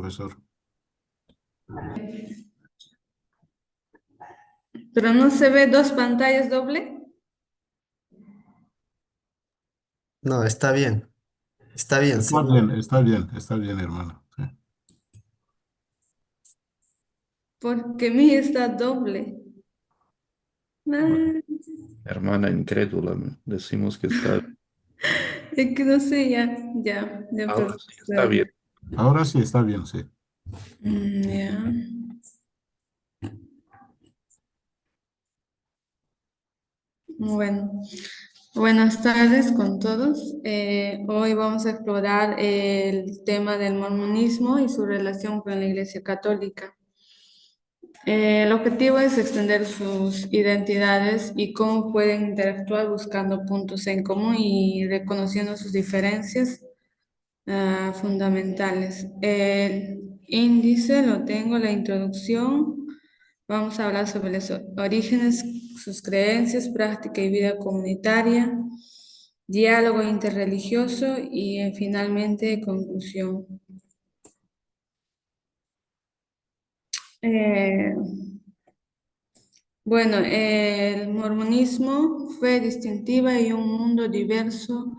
profesor. Pero no se ve dos pantallas doble. No, está bien, Está seguro. bien, está bien, está bien, hermano. Sí. Porque mi está doble. Bueno, Ah, Hermana incrédula, decimos que está. es que no sé, ya Ahora sí está profesor. bien. ahora sí está bien, sí. Ya. Bueno, buenas tardes con todos. Hoy vamos a explorar el tema del mormonismo y su relación con la Iglesia Católica. El objetivo es extender sus identidades y cómo pueden interactuar buscando puntos en común y reconociendo sus diferencias fundamentales. El índice lo tengo, la introducción. Vamos a hablar sobre los orígenes, sus creencias, práctica y vida comunitaria, diálogo interreligioso y finalmente conclusión. Eh, Bueno, el mormonismo fue distintiva y un mundo diverso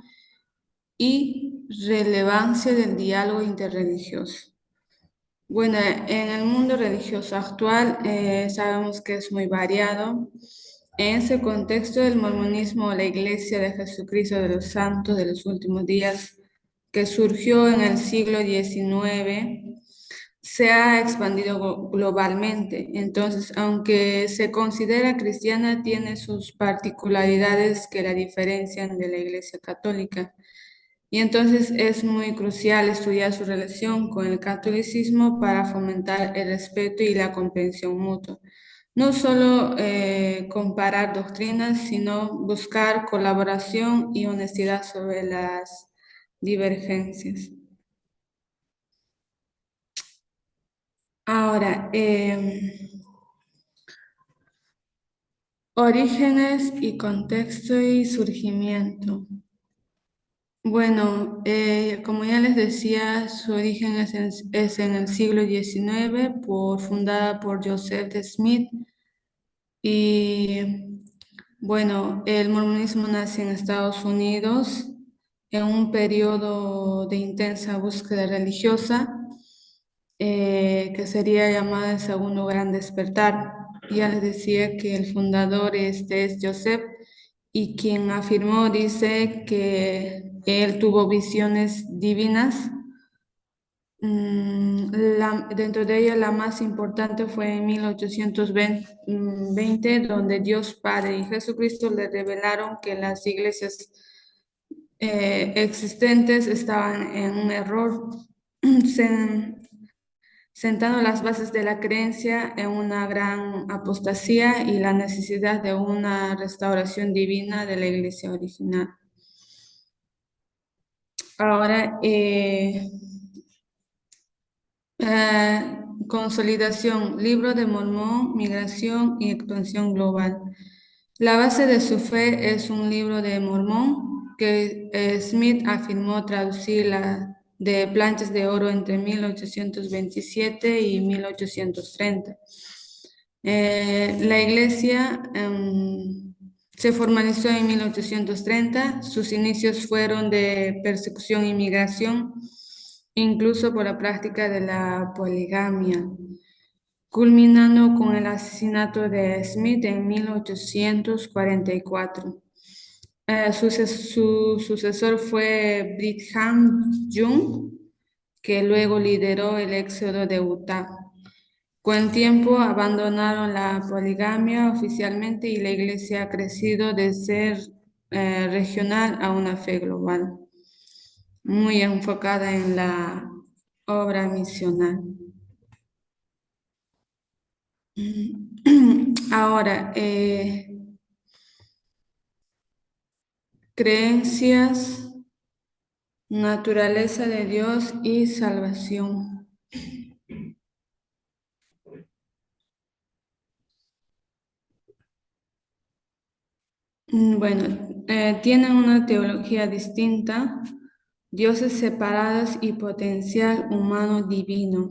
y relevancia del diálogo interreligioso. Bueno, en el mundo religioso actual sabemos que es muy variado. En ese contexto, el mormonismo, la Iglesia de Jesucristo de los Santos de los Últimos Días, que surgió en el siglo XIX, se ha expandido globalmente. Entonces, aunque se considera cristiana, tiene sus particularidades que la diferencian de la Iglesia Católica. Y entonces es muy crucial estudiar su relación con el catolicismo para fomentar el respeto y la comprensión mutua. No solo comparar doctrinas, sino buscar colaboración y honestidad sobre las divergencias. Ahora, orígenes y contexto y surgimiento. Bueno, como ya les decía, su origen es en el siglo XIX, fundada por Joseph Smith. Y bueno, el mormonismo nace en Estados Unidos en un periodo de intensa búsqueda religiosa que sería llamada el segundo gran despertar. Ya les decía que el fundador este es Joseph y quien afirmó, dice que él tuvo visiones divinas. Dentro de ella la más importante fue en 1820, donde Dios Padre y Jesucristo le revelaron que las iglesias existentes estaban en un error, sentando las bases de la creencia en una gran apostasía y la necesidad de una restauración divina de la iglesia original. Ahora, consolidación, Libro de Mormón, Migración y Expansión Global. La base de su fe es un libro de Mormón que Smith afirmó traducir de planchas de oro entre 1827 y 1830. La iglesia se formalizó en 1830. Sus inicios fueron de persecución y migración, incluso por la práctica de la poligamia, culminando con el asesinato de Smith en 1844. Su sucesor fue Brigham Young, que luego lideró el éxodo de Utah. Con el tiempo abandonaron la poligamia oficialmente y la iglesia ha crecido de ser regional a una fe global, muy enfocada en la obra misional. Ahora, creencias, naturaleza de Dios y salvación. Bueno, tienen una teología distinta. dioses separados y potencial humano divino.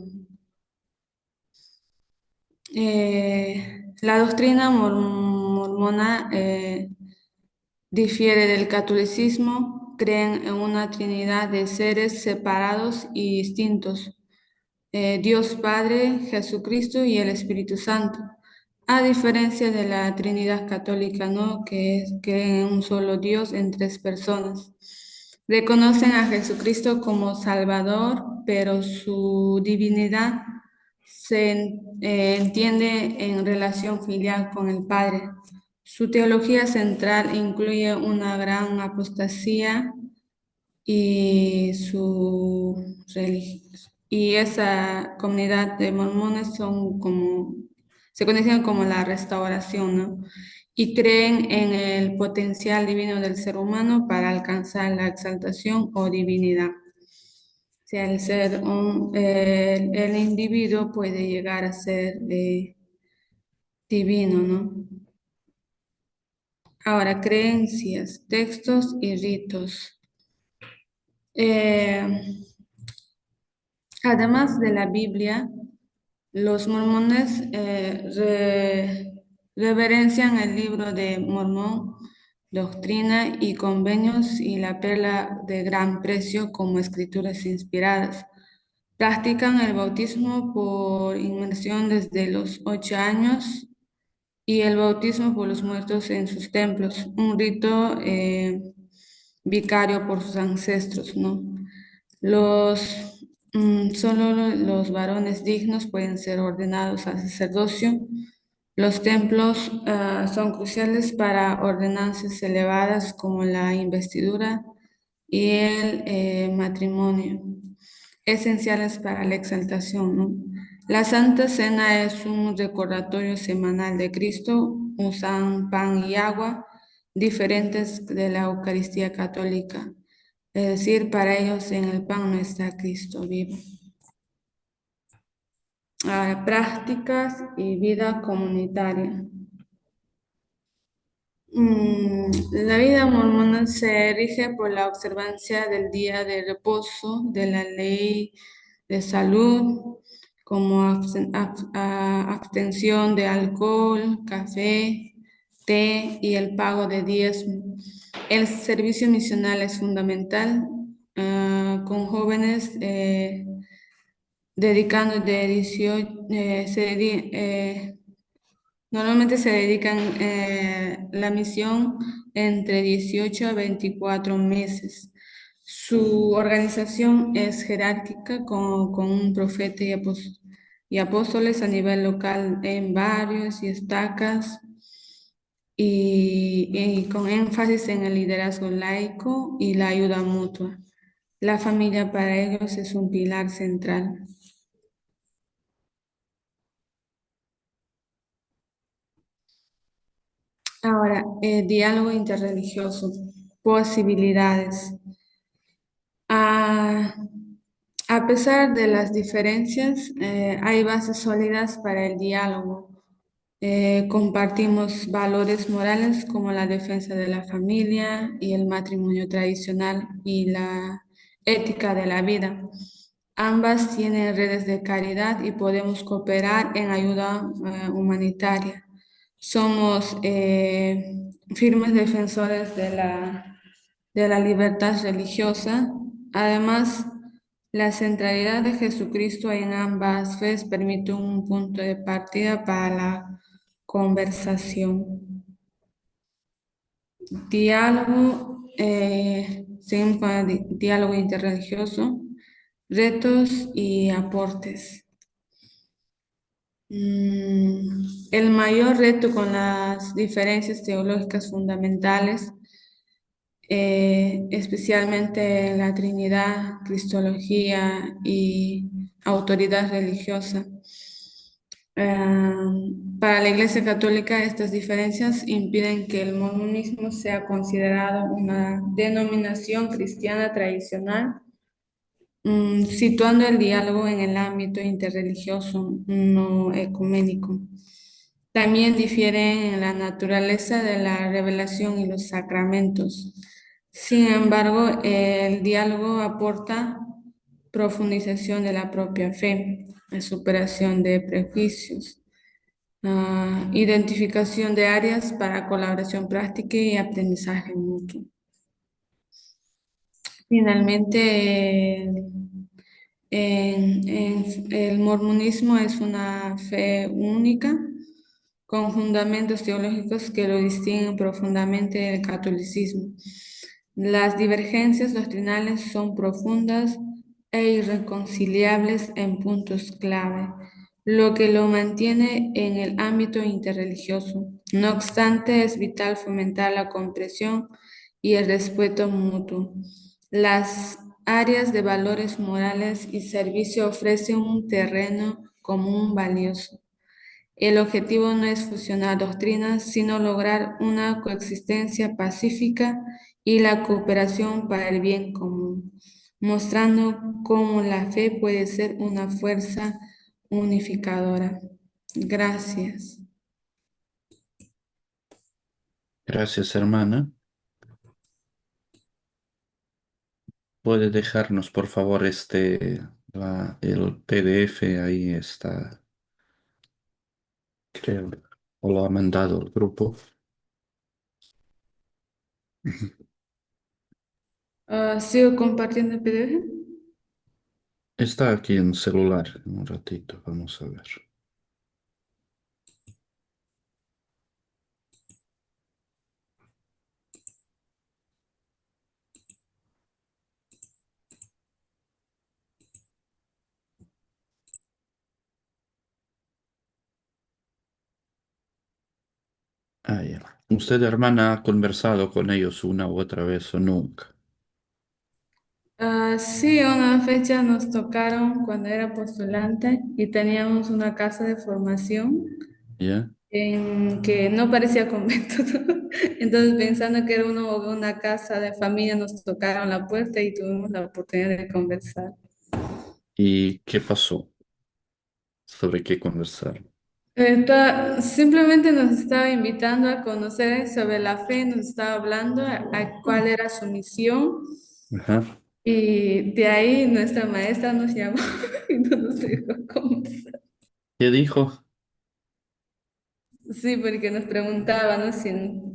La doctrina mormona difiere del catolicismo, creen en una trinidad de seres separados y distintos, Dios Padre, Jesucristo y el Espíritu Santo. A diferencia de la Trinidad católica, ¿no? Creen en un solo Dios en tres personas. Reconocen a Jesucristo como Salvador, pero su divinidad se entiende en relación filial con el Padre. Su teología central incluye una gran apostasía y y esa comunidad de mormones se conocen como la restauración, ¿no? Y creen en el potencial divino del ser humano para alcanzar la exaltación o divinidad. O sea, el individuo puede llegar a ser divino, ¿no? Ahora, creencias, textos y ritos. Eh, Además de la Biblia, los mormones reverencian el libro de Mormón, Doctrina y Convenios y la Perla de Gran Precio como escrituras inspiradas. Practican el bautismo por inmersión desde los 8 años y el bautismo por los muertos en sus templos, un rito vicario por sus ancestros, ¿no? Solo los varones dignos pueden ser ordenados al sacerdocio. Los templos son cruciales para ordenanzas elevadas como la investidura y el matrimonio, esenciales para la exaltación, ¿no? La Santa Cena es un recordatorio semanal de Cristo. Usan pan y agua diferentes de la Eucaristía católica. Es decir, para ellos en el pan no está Cristo vivo. Ahora, prácticas y vida comunitaria. La vida mormona se rige por la observancia del día de reposo, de la ley de salud, como abstención de alcohol, café, té y el pago de diezmo. El servicio misional es fundamental, con jóvenes dedicando de 18, normalmente se dedican la misión entre 18 a 24 meses. Su organización es jerárquica con un profeta y apóstoles a nivel local en barrios y estacas y con énfasis en el liderazgo laico y la ayuda mutua. La familia para ellos es un pilar central. Ahora, diálogo interreligioso, posibilidades. Ah, a pesar de las diferencias, hay bases sólidas para el diálogo. Compartimos valores morales como la defensa de la familia y el matrimonio tradicional y la ética de la vida. Ambas tienen redes de caridad y podemos cooperar en ayuda humanitaria. Somos firmes defensores de la libertad religiosa. Además, la centralidad de Jesucristo en ambas fes permite un punto de partida para la conversación. Diálogo, seguimos con el diálogo interreligioso, retos y aportes. El mayor reto con las diferencias teológicas fundamentales, especialmente la Trinidad, Cristología y autoridad religiosa. Para la Iglesia Católica, estas diferencias impiden que el mormonismo sea considerado una denominación cristiana tradicional, situando el diálogo en el ámbito interreligioso, no ecuménico. También difieren en la naturaleza de la revelación y los sacramentos. Sin embargo, el diálogo aporta profundización de la propia fe, superación de prejuicios, identificación de áreas para colaboración práctica y aprendizaje mutuo. Finalmente, el mormonismo es una fe única con fundamentos teológicos que lo distinguen profundamente del catolicismo. Las divergencias doctrinales son profundas e irreconciliables en puntos clave, lo que lo mantiene en el ámbito interreligioso. No obstante, es vital fomentar la comprensión y el respeto mutuo. Las áreas de valores morales y servicio ofrecen un terreno común valioso. El objetivo no es fusionar doctrinas, sino lograr una coexistencia pacífica y la cooperación para el bien común, mostrando cómo la fe puede ser una fuerza unificadora. Gracias. Gracias, hermana. ¿Puede dejarnos, por favor, el PDF? Ahí está, creo. ¿O lo ha mandado el grupo? ¿Sigo compartiendo el PDF? Está aquí en celular. Un ratito, vamos a ver. Ah, ya. ¿Usted, hermana, ha conversado con ellos una u otra vez o nunca? Sí, una fecha nos tocaron cuando era postulante y teníamos una casa de formación ¿Ya? en que no parecía convento, ¿no? Entonces, pensando que era una casa de familia, nos tocaron la puerta y tuvimos la oportunidad de conversar. ¿Y qué pasó? ¿Sobre qué conversar? Simplemente nos estaba invitando a conocer sobre la fe, nos estaba hablando a cuál era su misión Ajá. y de ahí nuestra maestra nos llamó y no nos dejó conversar. ¿Qué dijo? Sí, porque nos preguntaban, ¿no?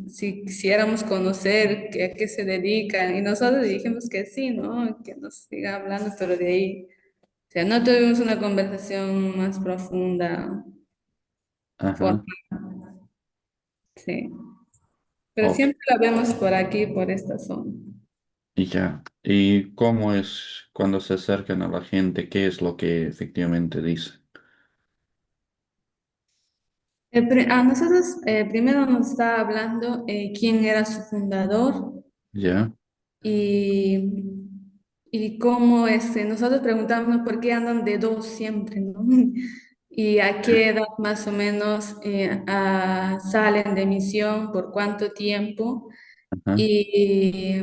Si quisiéramos conocer a qué se dedican y nosotros dijimos que sí, ¿no? Que nos siga hablando, pero de ahí, o sea, no tuvimos una conversación más profunda, Ajá. formal, sí. Pero Ok. siempre la vemos por aquí, por esta zona. Y ya. ¿Y cómo es cuando se acercan a la gente? ¿Qué es lo que efectivamente dicen? A nosotros primero nos estaba hablando quién era su fundador ¿Ya? y, y cómo nosotros preguntábamos por qué andan de dos siempre, ¿no? Y a qué edad más o menos salen de misión, por cuánto tiempo Ajá. y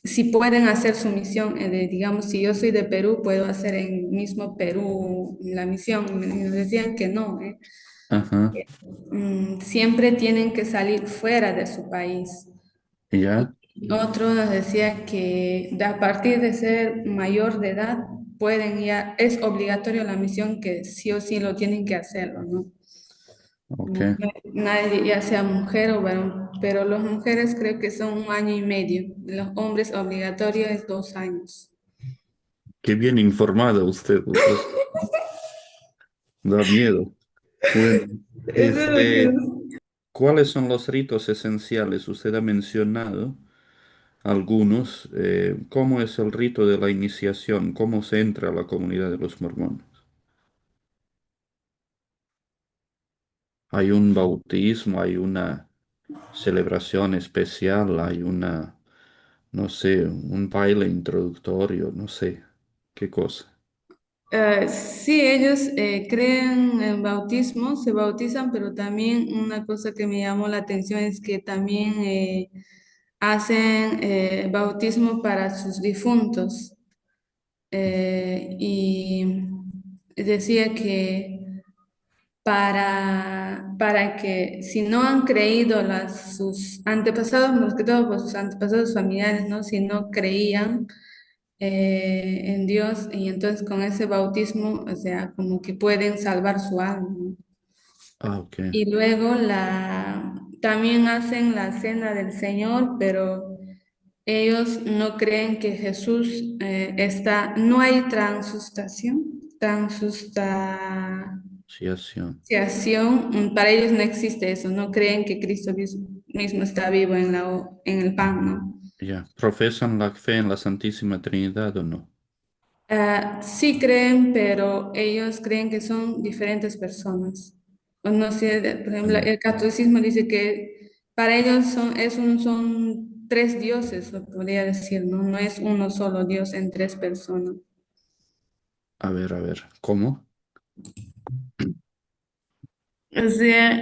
si pueden hacer su misión, digamos, si yo soy de Perú, puedo hacer en mismo Perú la misión. Y nos decían que no, Ajá. siempre tienen que salir fuera de su país. ¿Ya? Y otro nos decía que a partir de ser mayor de edad, pueden ya, es obligatorio la misión que sí o sí lo tienen que hacerlo, ¿no? Ok. Nadie, ya sea mujer o varón, pero las mujeres creo que son 1 año y medio, los hombres obligatorio es 2 años. Qué bien informada usted. Pues, da miedo. Bueno, Eso es lo que ¿cuáles son los ritos esenciales? Usted ha mencionado algunos. ¿Cómo es el rito de la iniciación? ¿Cómo se entra a la comunidad de los mormones? ¿Hay un bautismo? ¿Hay una celebración especial? ¿Hay no sé, un baile introductorio? No sé, qué cosa. Sí, ellos creen en bautismo, se bautizan, pero también una cosa que me llamó la atención es que también hacen bautismo para sus difuntos. Y decía que para que si no han creído sus antepasados, más que todo pues sus antepasados familiares, ¿no? Si no creían en Dios y entonces con ese bautismo, o sea, como que pueden salvar su alma, ¿no? Ah, ok. Y luego también hacen la cena del Señor, pero ellos no creen que Jesús no hay Sí, así. transustanciación, para ellos no existe eso, no creen que Cristo mismo está vivo en el pan, ¿no? Ya. ¿Profesan la fe en la Santísima Trinidad o no? Sí creen, pero ellos creen que son diferentes personas. O no sé, por ejemplo, Ya. el catolicismo dice que para ellos son tres dioses, se podría decir, ¿no? No es uno solo Dios en tres personas. A ver, ¿cómo? O sea,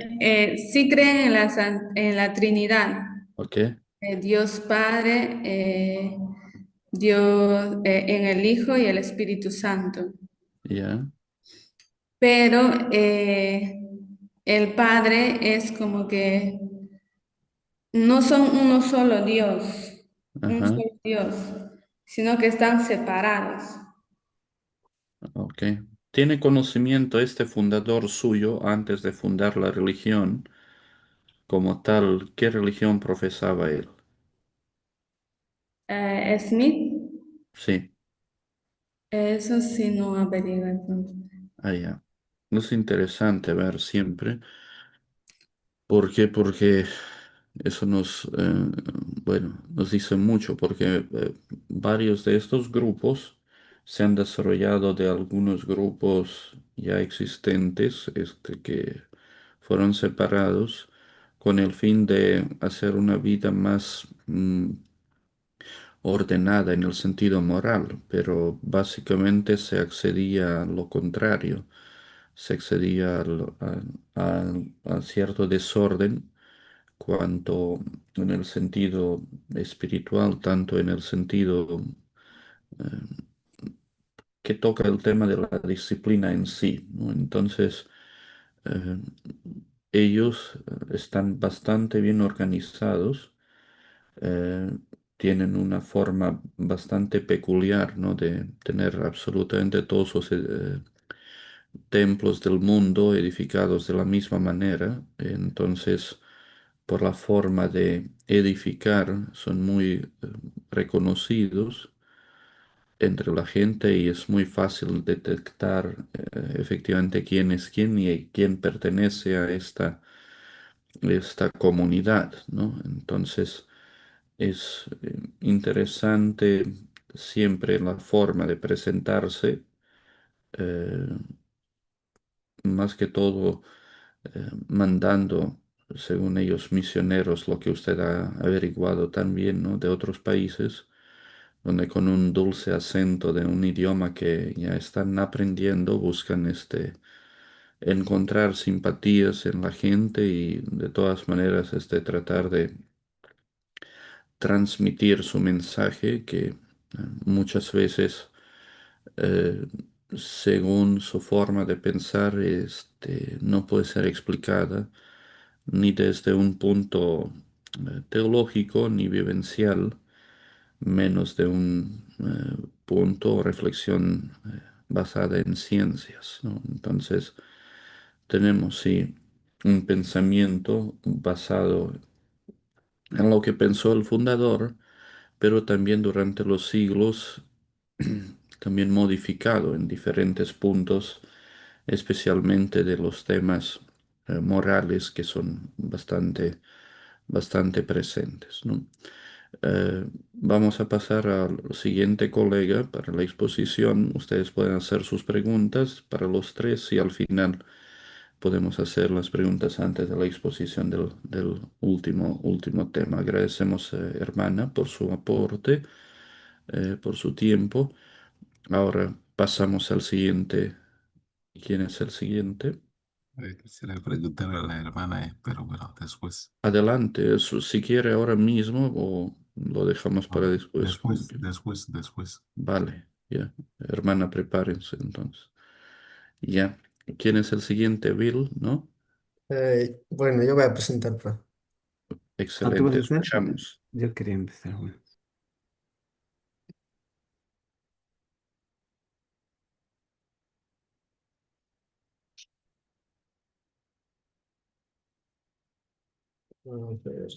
sí creen en en la Trinidad, Ok, Dios Padre, Dios en el Hijo y el Espíritu Santo. ya, Pero el Padre es como que no son uno ajá, solo Dios, sino que están separados. ok. ¿Tiene conocimiento este fundador suyo antes de fundar la religión como tal? ¿Qué religión profesaba él? Smith, Sí, eso sí no averiguo. ah, ya. Es interesante ver siempre. ¿Por qué? Porque eso bueno, nos dice mucho, porque varios de estos grupos se han desarrollado de algunos grupos ya existentes, que fueron separados con el fin de hacer una vida más ordenada en el sentido moral, pero básicamente se accedía a lo contrario, se accedía a cierto desorden cuanto en el sentido espiritual, tanto en el sentido que toca el tema de la disciplina en sí, ¿no? Entonces, eh, ellos están bastante bien organizados, eh, tienen una forma bastante peculiar, ¿no? De tener absolutamente todos los templos del mundo edificados de la misma manera. Entonces, por la forma de edificar, son muy reconocidos entre la gente y es muy fácil detectar efectivamente quién es quién y quién pertenece a esta comunidad, ¿no? Entonces, es interesante siempre la forma de presentarse, eh, más que todo mandando, según ellos, misioneros, lo que usted ha averiguado también, ¿no? De otros países, donde con un dulce acento de un idioma que ya están aprendiendo, buscan encontrar simpatías en la gente y de todas maneras tratar de transmitir su mensaje que muchas veces eh, según su forma de pensar, no puede ser explicada ni desde un punto teológico ni vivencial, menos de un punto o reflexión basada en ciencias, ¿no? Entonces, tenemos, sí, un pensamiento basado en lo que pensó el fundador, pero también durante los siglos, también modificado en diferentes puntos, especialmente de los temas morales que son bastante presentes, ¿no? Vamos a pasar al siguiente colega para la exposición. Ustedes pueden hacer sus preguntas para los tres y al final podemos hacer las preguntas antes de la exposición del último tema. Agradecemos, hermana, por su aporte, por su tiempo. Ahora pasamos al siguiente. ¿Quién es el siguiente? Quisiera preguntar a la hermana, pero bueno, después. Adelante, si quiere ahora mismo o lo dejamos para No, después, como después, quiera. después, después. Vale, ya. Hermana, prepárense entonces. Ya. ¿Quién es el siguiente? Bill, ¿no? Bueno, yo voy a presentar, profe. ¿Tú vas Excelente, a hacer? escuchamos. Yo quería empezar, bueno. Vamos a ver.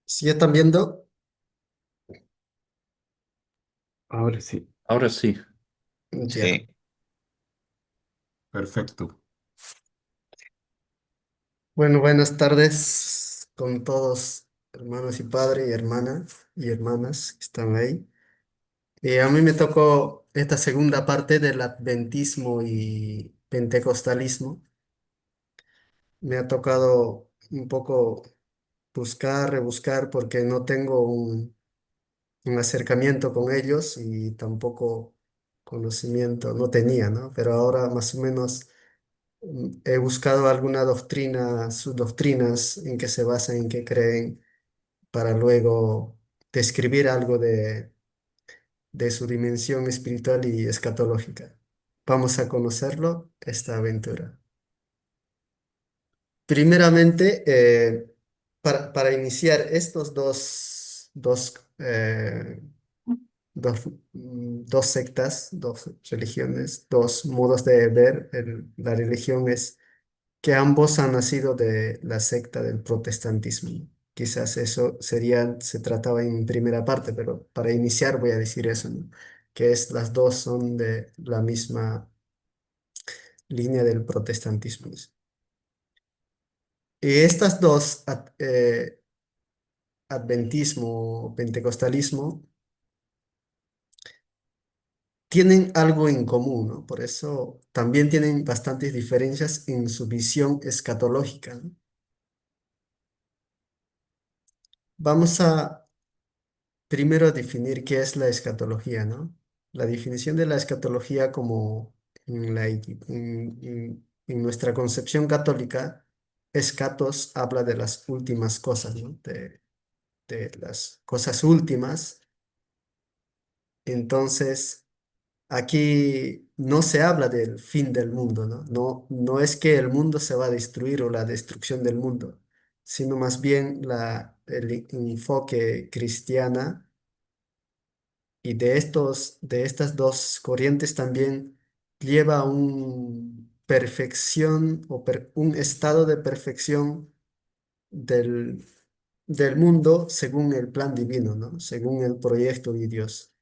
¿Sí están viendo? Ahora sí. Ahora sí, Ya. Sí, perfecto. Bueno, buenas tardes con todos, hermanos y padres y hermanas que están ahí. A mí me tocó esta segunda parte del adventismo y pentecostalismo. Me ha tocado un poco buscar, rebuscar, porque no tengo un acercamiento con ellos y tampoco conocimiento, no tenía, ¿no? Pero ahora más o menos he buscado alguna doctrina, sus doctrinas en que se basan, en que creen, para luego describir algo de su dimensión espiritual y escatológica. Vamos a conocerlo, esta aventura. Primeramente, para iniciar estos dos sectas, dos religiones, dos modos de ver la religión, es que ambos han nacido de la secta del protestantismo. Quizás eso sería, se trataba en primera parte, pero para iniciar voy a decir eso, ¿no? Que es, las dos son de la misma línea del protestantismo. Y estas dos, adventismo, pentecostalismo, tienen algo en común, ¿no? Por eso también tienen bastantes diferencias en su visión escatológica, ¿no? Vamos a primero definir qué es la escatología, ¿no? La definición de la escatología, como en nuestra concepción católica, escatos habla de las últimas cosas, ¿no? De las cosas últimas. Entonces, aquí no se habla del fin del mundo, ¿no? No, no es que el mundo se va a destruir o la destrucción del mundo, sino más bien el enfoque cristiana. Y de estas dos corrientes también lleva a un perfección o un estado de perfección del, del mundo según el plan divino, ¿no? Según el proyecto de Dios.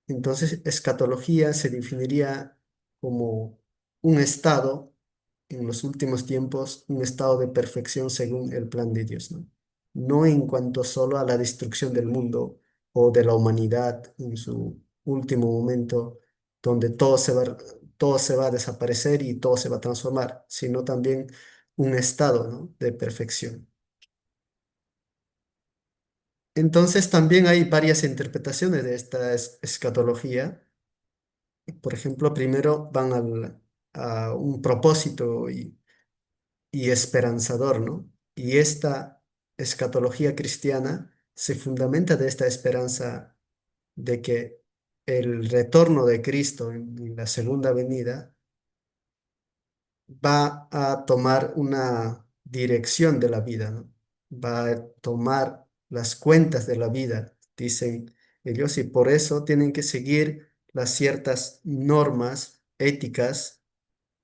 Entonces, escatología se definiría como un estado en los últimos tiempos, un estado de perfección según el plan de Dios, ¿no? No en cuanto solo a la destrucción del mundo o de la humanidad en su último momento, donde todo se va a desaparecer y todo se va a transformar, sino también un estado, ¿no? de perfección. Entonces, también hay varias interpretaciones de esta escatología. Por ejemplo, primero van a un propósito y esperanzador, ¿no? Y esta escatología cristiana se fundamenta de esta esperanza de que el retorno de Cristo en la segunda venida va a tomar una dirección de la vida, ¿no? Va a tomar las cuentas de la vida, dicen ellos, y por eso tienen que seguir las ciertas normas éticas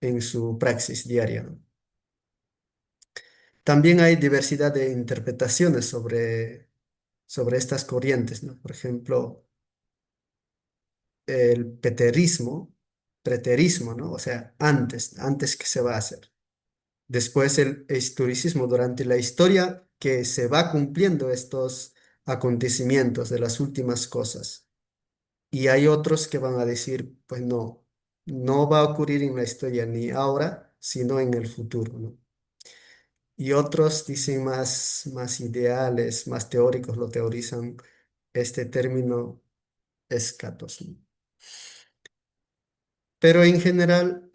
en su praxis diaria, ¿no? También hay diversidad de interpretaciones sobre estas corrientes, ¿no? Por ejemplo, el preterismo, ¿no? O sea, antes que se va a hacer. Después el historicismo, durante la historia que se va cumpliendo estos acontecimientos de las últimas cosas. Y hay otros que van a decir, pues no, no va a ocurrir en la historia ni ahora, sino en el futuro, ¿no? Y otros dicen más ideales, más teóricos, lo teorizan este término escatos, ¿no? Pero en general,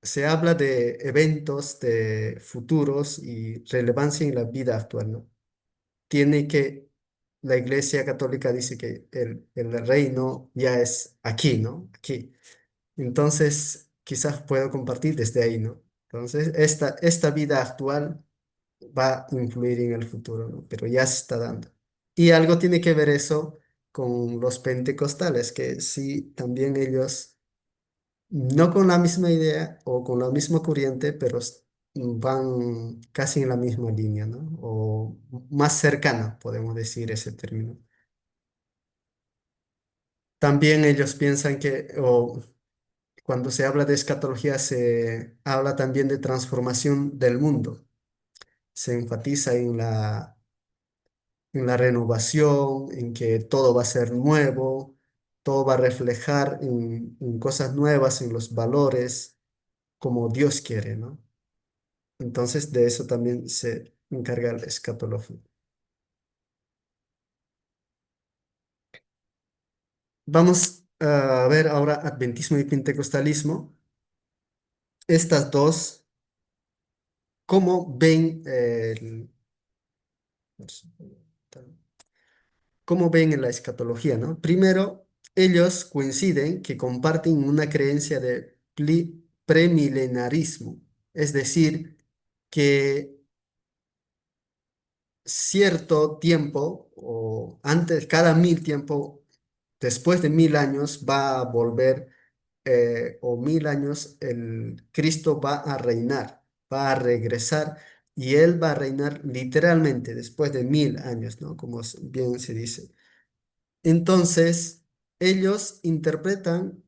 se habla de eventos, de futuros y relevancia en la vida actual, ¿no? Tiene que, la Iglesia Católica dice que el reino ya es aquí, ¿no? Aquí. Entonces, quizás puedo compartir desde ahí, ¿no? Entonces, esta vida actual va a influir en el futuro, ¿no? Pero ya se está dando. Y algo tiene que ver eso con los pentecostales, que sí, también ellos, no con la misma idea o con la misma corriente, pero van casi en la misma línea, ¿no? O más cercana, podemos decir ese término. También ellos piensan que, o cuando se habla de escatología, se habla también de transformación del mundo. Se enfatiza en la renovación, en que todo va a ser nuevo, todo va a reflejar en cosas nuevas, en los valores, como Dios quiere, ¿no? Entonces de eso también se encarga la escatología. Vamos a ver ahora adventismo y pentecostalismo. Estas dos, ¿cómo ven cómo ven en la escatología, ¿no? Primero, ellos coinciden que comparten una creencia de premilenarismo, es decir, que cierto tiempo o antes, cada 1000 tiempo, después de 1000 años va a volver, o 1000 años, el Cristo va a reinar, va a regresar y él va a reinar literalmente después de 1000 años, ¿no? Como bien se dice. Entonces, ellos interpretan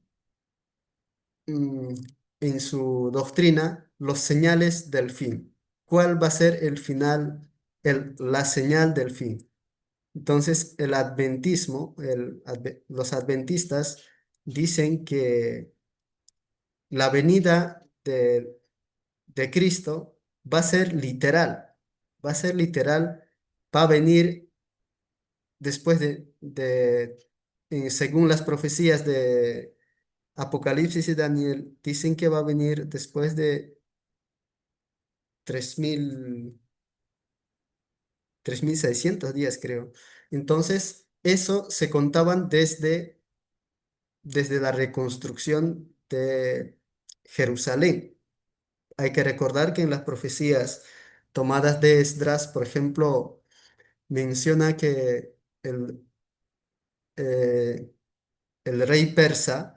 mm, en su doctrina los señales del fin. ¿Cuál va a ser el final, la señal del fin? Entonces, el adventismo, los adventistas dicen que la venida de Cristo va a ser literal, va a ser literal, va a venir después según las profecías de Apocalipsis y Daniel, dicen que va a venir después de 3000 3600 días, creo. Entonces, eso se contaban desde la reconstrucción de Jerusalén. Hay que recordar que en las profecías tomadas de Esdras, por ejemplo, menciona que eh, el rey persa,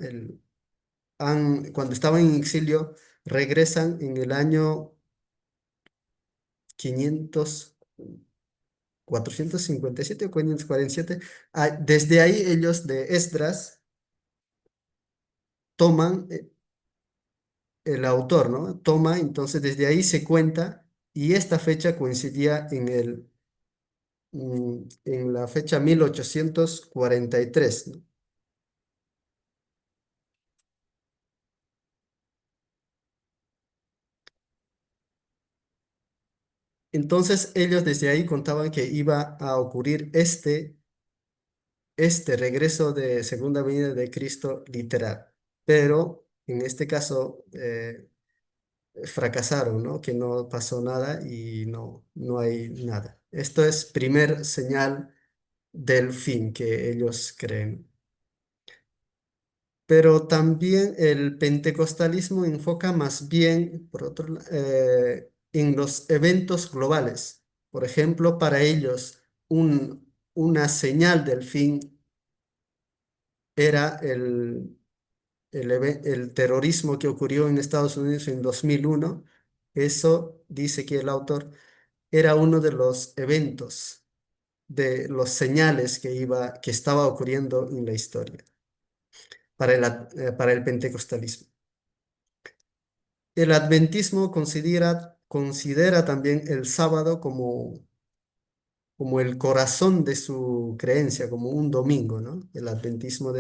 cuando estaban en exilio, regresan en el año 500, 457 o 547. Desde ahí ellos de Esdras toman, el autor, ¿no? Toma, entonces desde ahí se cuenta y esta fecha coincidía en la fecha 1843, ¿no? Entonces ellos desde ahí contaban que iba a ocurrir este regreso de segunda venida de Cristo literal. Pero en este caso fracasaron, ¿no? Que no pasó nada y no hay nada. Esto es primer señal del fin que ellos creen. Pero también el pentecostalismo enfoca más bien, por otro en los eventos globales. Por ejemplo, para ellos, una señal del fin era el terrorismo que ocurrió en Estados Unidos en 2001. Eso dice que el autor era uno de los eventos, de los señales que estaba ocurriendo en la historia para el pentecostalismo. El adventismo considera también el sábado como el corazón de su creencia, como un domingo, ¿no? El adventismo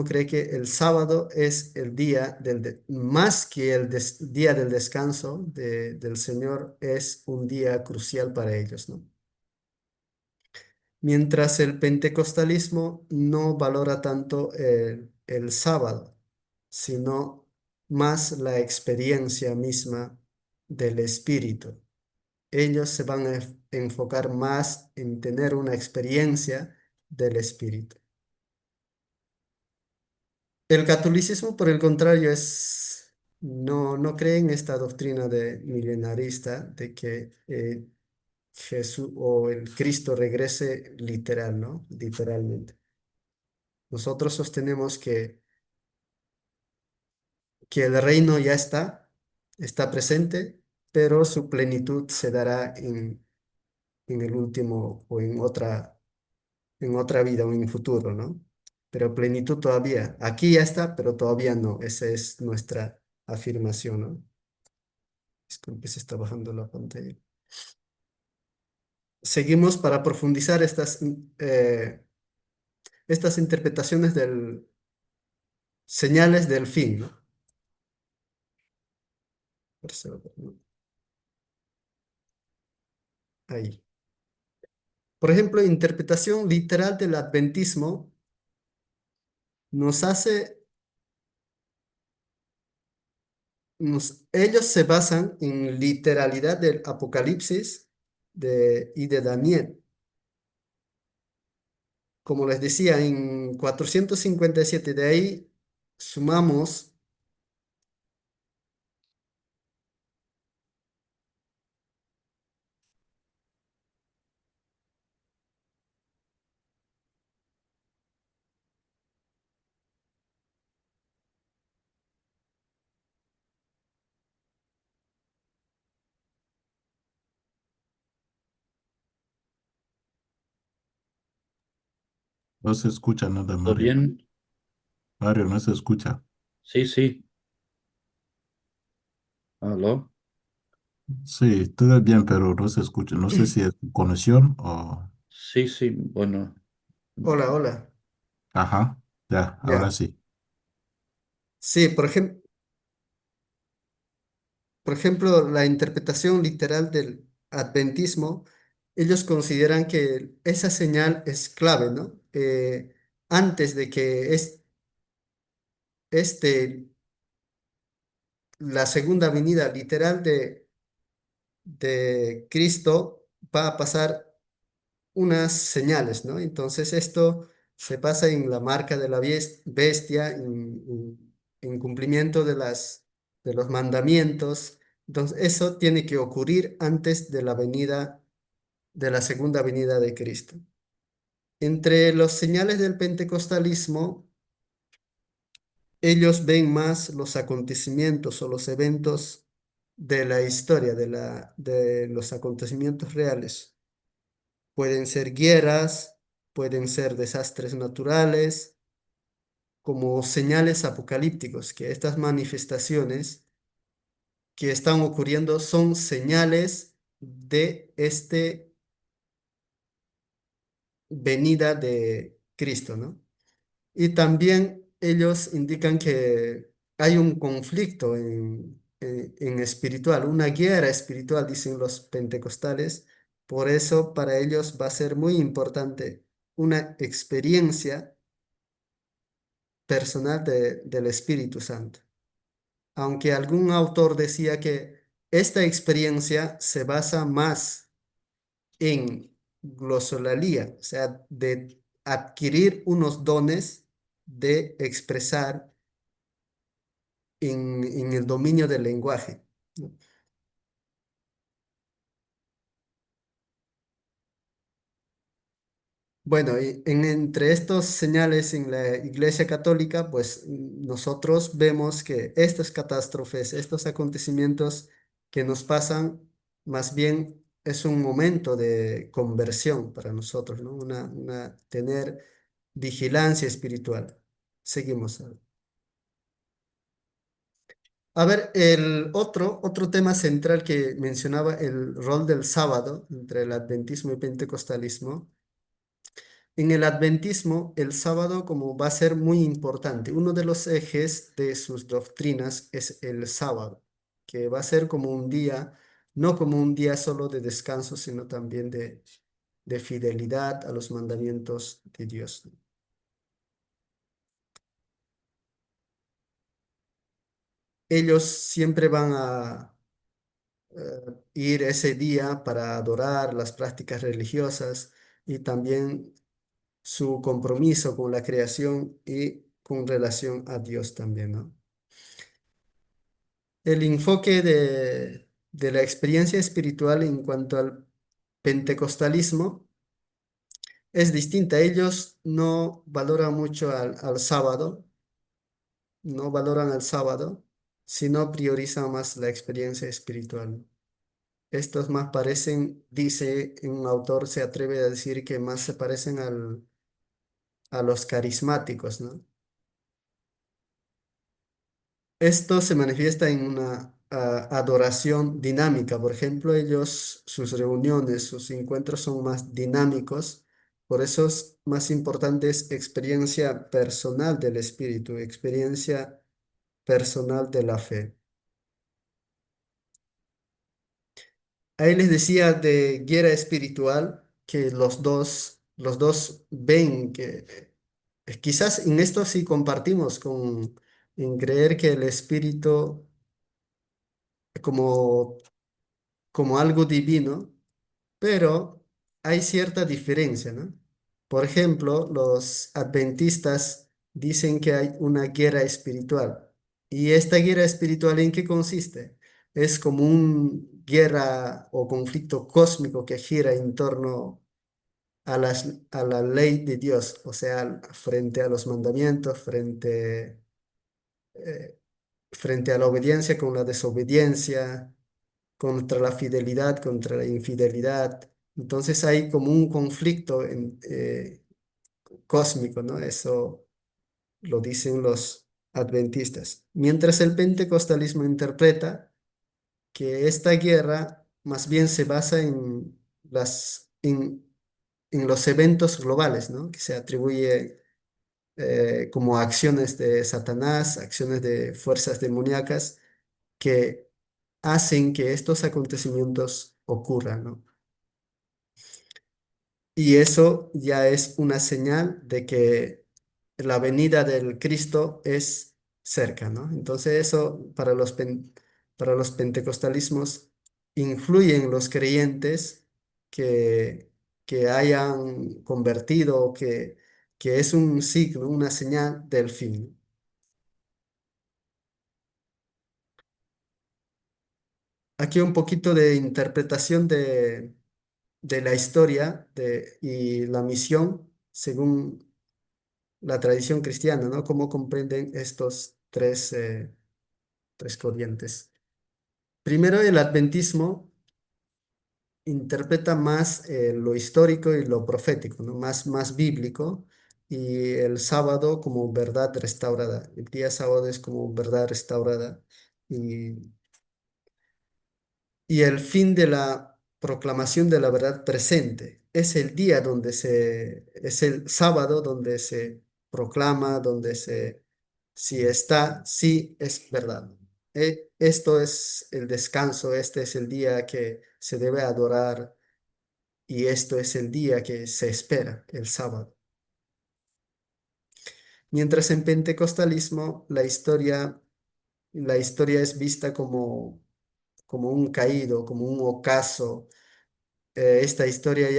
cree que el sábado es el día más que el día del descanso del Señor, es un día crucial para ellos, ¿no? Mientras el pentecostalismo no valora tanto el sábado, sino más la experiencia misma del espíritu. Ellos se van a enfocar más en tener una experiencia del espíritu. El catolicismo, por el contrario, no cree en esta doctrina milenarista de que Jesús o el Cristo regrese literal, ¿no? Literalmente. Nosotros sostenemos que el reino ya está presente, pero su plenitud se dará en el último o en otra vida o en el futuro, ¿no? Pero plenitud todavía. Aquí ya está, pero todavía no. Esa es nuestra afirmación, ¿no? Disculpe, se está bajando la pantalla. Seguimos para profundizar estas interpretaciones del señales del fin, ¿no? Ahí. Por ejemplo, interpretación literal del adventismo nos hace, ellos se basan en literalidad del Apocalipsis y de Daniel. Como les decía, en 457 de ahí sumamos. No se escucha nada, ¿Todo Mario. bien? Mario, no se escucha. Sí, sí. ¿Aló? Sí, todo bien, pero no se escucha. No sé si es tu conexión o... Sí, sí, bueno, Hola, hola. Ajá, ya, ahora Ya. sí. Sí, por ejemplo, la interpretación literal del adventismo, ellos consideran que esa señal es clave, ¿no? Antes de que este, la segunda venida literal de Cristo va a pasar unas señales, ¿no? Entonces esto se basa en la marca de la bestia, en cumplimiento de los mandamientos. Entonces eso tiene que ocurrir antes de la venida, de la segunda venida de Cristo. Entre los señales del pentecostalismo, ellos ven más los acontecimientos o los eventos de la historia, de los acontecimientos reales. Pueden ser guerras, pueden ser desastres naturales, como señales apocalípticos, que estas manifestaciones que están ocurriendo son señales de este venida de Cristo, ¿no? Y también ellos indican que hay un conflicto en espiritual, una guerra espiritual, dicen los pentecostales. Por eso para ellos va a ser muy importante una experiencia personal del Espíritu Santo. Aunque algún autor decía que esta experiencia se basa más en glosolalía, o sea, de adquirir unos dones de expresar en el dominio del lenguaje, ¿no? Bueno, y entre estos señales en la Iglesia Católica, pues nosotros vemos que estas catástrofes, estos acontecimientos que nos pasan, más bien es un momento de conversión para nosotros, ¿no? Tener vigilancia espiritual. Seguimos. A ver, el otro tema central que mencionaba, el rol del sábado entre el adventismo y pentecostalismo. En el adventismo, el sábado como va a ser muy importante. Uno de los ejes de sus doctrinas es el sábado, que va a ser como un día, no como un día solo de descanso, sino también de fidelidad a los mandamientos de Dios. ellos siempre van a ir ese día para adorar las prácticas religiosas y también su compromiso con la creación y con relación a Dios también, ¿no? El enfoque de la experiencia espiritual en cuanto al pentecostalismo es distinta. Ellos no valoran mucho al sábado, no valoran el sábado, sino priorizan más la experiencia espiritual. Estos más parecen, dice un autor, se atreve a decir que más se parecen a los carismáticos, ¿no? Esto se manifiesta en una adoración dinámica. Por ejemplo, ellos, sus reuniones, sus encuentros son más dinámicos. Por eso es más importante es experiencia personal del espíritu, experiencia personal de la fe. Ahí les decía de guerra espiritual que los dos ven que quizás en esto sí compartimos en creer que el espíritu como, como algo divino, pero hay cierta diferencia, ¿no? Por ejemplo, los adventistas dicen que hay una guerra espiritual. ¿Y esta guerra espiritual en qué consiste? Es como una guerra o conflicto cósmico que gira en torno a la ley de Dios, o sea, frente a los mandamientos, eh, frente a la obediencia con la desobediencia, contra la fidelidad, contra la infidelidad. Entonces hay como un conflicto cósmico, ¿no? Eso lo dicen los adventistas. Mientras el pentecostalismo interpreta que esta guerra más bien se basa en los eventos globales, ¿no? Que se atribuye como acciones de Satanás, acciones de fuerzas demoníacas que hacen que estos acontecimientos ocurran, ¿no? Y eso ya es una señal de que la venida del Cristo es cerca, ¿no? Entonces eso para los pentecostalismos influye en los creyentes que, que hayan convertido, que es un signo, una señal del fin. Aquí un poquito de interpretación de la historia y la misión según la tradición cristiana, ¿no? ¿Cómo comprenden estos tres corrientes? Primero, el adventismo interpreta más lo histórico y lo profético, ¿no? Más bíblico, y el sábado como verdad restaurada. El día sábado es como verdad restaurada. Y y el fin de la proclamación de la verdad presente. Es el día es el sábado donde se proclama, si está, sí es verdad. Esto es el descanso, este es el día que se debe adorar y esto es el día que se espera, el sábado. Mientras en pentecostalismo la historia es vista como un caído, como un ocaso. Esta historia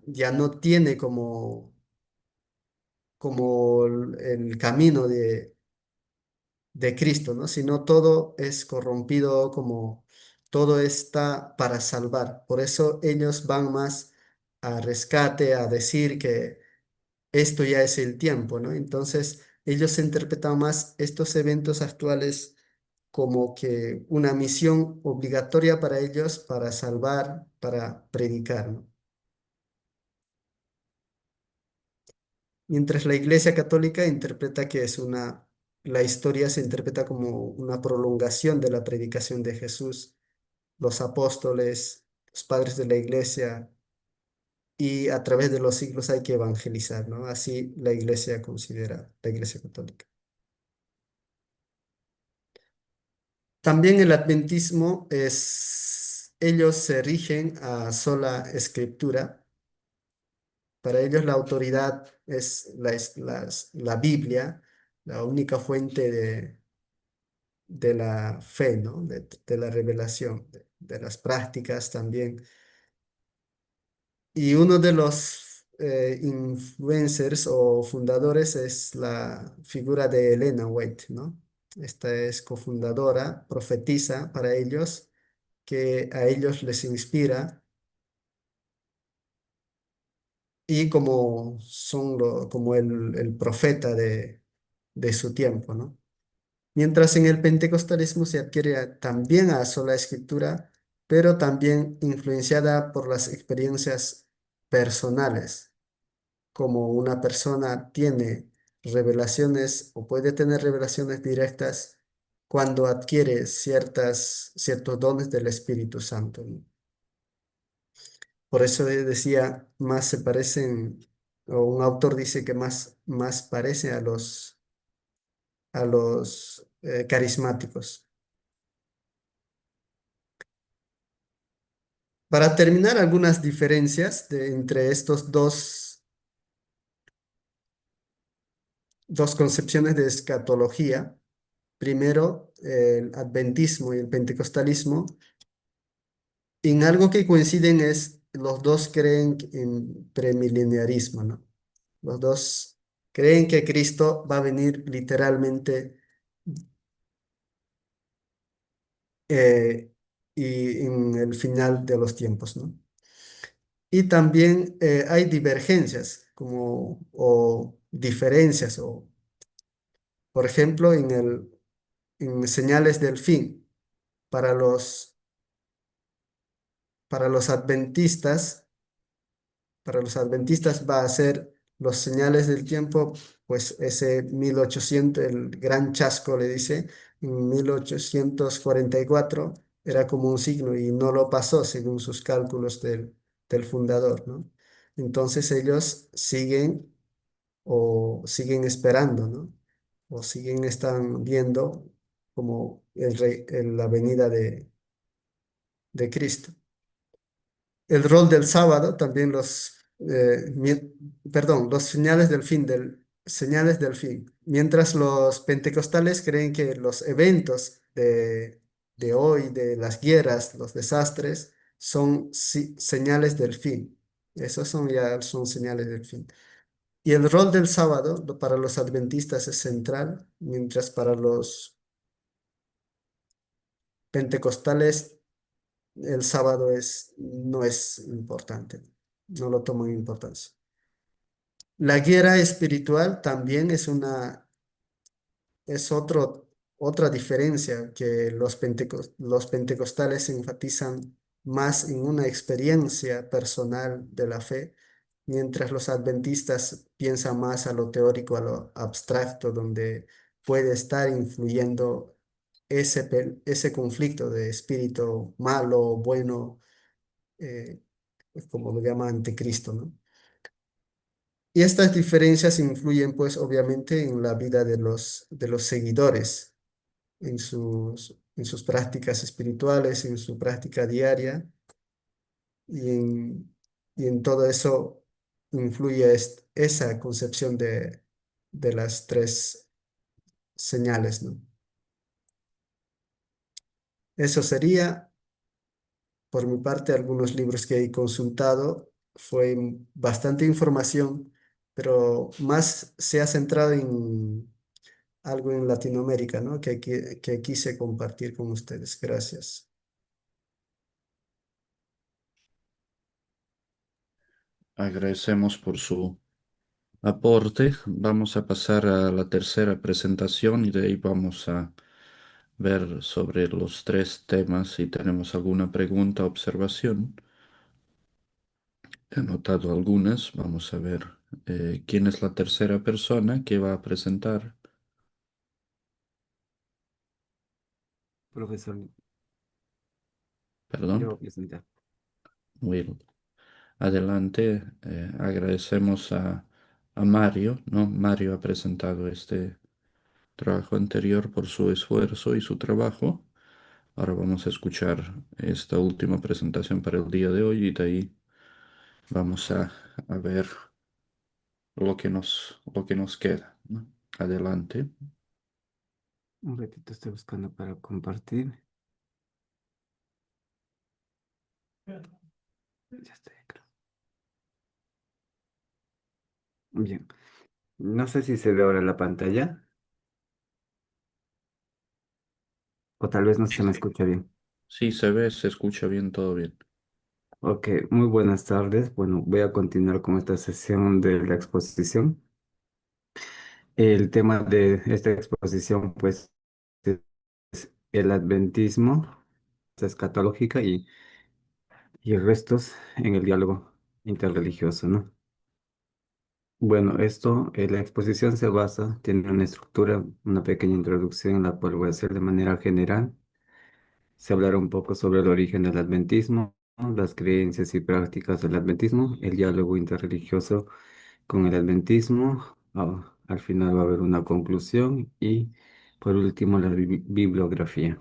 ya no tiene como el camino de Cristo, ¿no? Sino todo es corrompido, como todo está para salvar. Por eso ellos van más a rescate, a decir que esto ya es el tiempo, ¿no? Entonces ellos interpretan más estos eventos actuales como que una misión obligatoria para ellos para salvar, para predicar, ¿no? Mientras la Iglesia Católica interpreta que la historia se interpreta como una prolongación de la predicación de Jesús, los apóstoles, los padres de la Iglesia, y a través de los siglos hay que evangelizar, ¿no? Así la Iglesia considera, la Iglesia Católica. También el adventismo ellos se rigen a sola escritura. Para ellos la autoridad es la Biblia, la única fuente de la fe, ¿no? De la revelación, de las prácticas también. Y uno de los influencers o fundadores es la figura de Elena White, ¿no? Esta es cofundadora, profetiza para ellos, que a ellos les inspira y como son como el profeta de su tiempo, ¿no? Mientras en el pentecostalismo se adquiere también a sola escritura, pero también influenciada por las experiencias personales, como una persona tiene revelaciones o puede tener revelaciones directas cuando adquiere ciertos dones del Espíritu Santo, ¿no? Por eso decía, más se parecen, o un autor dice que más parece a los carismáticos. Para terminar, algunas diferencias entre estos dos concepciones de escatología. Primero, el adventismo y el pentecostalismo. En algo que coinciden es, los dos creen en premileniarismo, ¿no? Los dos creen que Cristo va a venir literalmente eh, y en el final de los tiempos, ¿no? Y también hay divergencias o diferencias, o por ejemplo, en señales del fin. Para para los adventistas, para los adventistas va a ser los señales del tiempo, pues ese 1800 el gran chasco le dice, en 1844 era como un signo y no lo pasó según sus cálculos del fundador, ¿no? Entonces ellos siguen o siguen esperando, ¿no? O están viendo como la venida de Cristo. El rol del sábado, también perdón, los señales del fin. Mientras los pentecostales creen que los eventos de hoy, de las guerras, los desastres, son señales del fin. Esos son señales del fin. Y el rol del sábado para los adventistas es central, mientras para los pentecostales el sábado no es importante, no lo toman importancia. La guerra espiritual también es otra diferencia que los pentecostales enfatizan más en una experiencia personal de la fe, mientras los adventistas piensan más a lo teórico, a lo abstracto, donde puede estar influyendo ese conflicto de espíritu malo, bueno, eh, como lo llama anticristo, ¿no? Y estas diferencias influyen, pues, obviamente en la vida de los seguidores, en sus prácticas espirituales, en su práctica diaria, y y en todo eso influye esa concepción de las tres señales, ¿no? Eso sería, por mi parte, algunos libros que he consultado. Fue bastante información, pero más se ha centrado en algo en Latinoamérica, ¿no? Que quise compartir con ustedes. Gracias. Agradecemos por su aporte. Vamos a pasar a la tercera presentación y de ahí vamos a ver sobre los tres temas si tenemos alguna pregunta o observación. He anotado algunas. Vamos a ver quién es la tercera persona que va a presentar. Profesor, yo Perdón, voy a presentar. Will. Adelante. Agradecemos a Mario, ¿no? Mario ha presentado este trabajo anterior por su esfuerzo y su trabajo. Ahora vamos a escuchar esta última presentación para el día de hoy y de ahí vamos a ver lo que nos queda, ¿no? Adelante. Un ratito estoy buscando para compartir. Ya estoy, creo. Bien. No sé si se ve ahora la pantalla o tal vez no se me escucha bien. Sí, se ve, se escucha bien, todo bien. Ok, muy buenas tardes. Bueno, voy a continuar con esta sesión de la exposición. El tema de esta exposición, pues, es el adventismo, la escatológica y restos en el diálogo interreligioso, ¿no? Bueno, la exposición se basa, tiene una estructura, una pequeña introducción, la cual voy a hacer de manera general. Se hablará un poco sobre el origen del adventismo, las creencias y prácticas del adventismo, el diálogo interreligioso con el adventismo. Al final va a haber una conclusión y, por último, la bibliografía.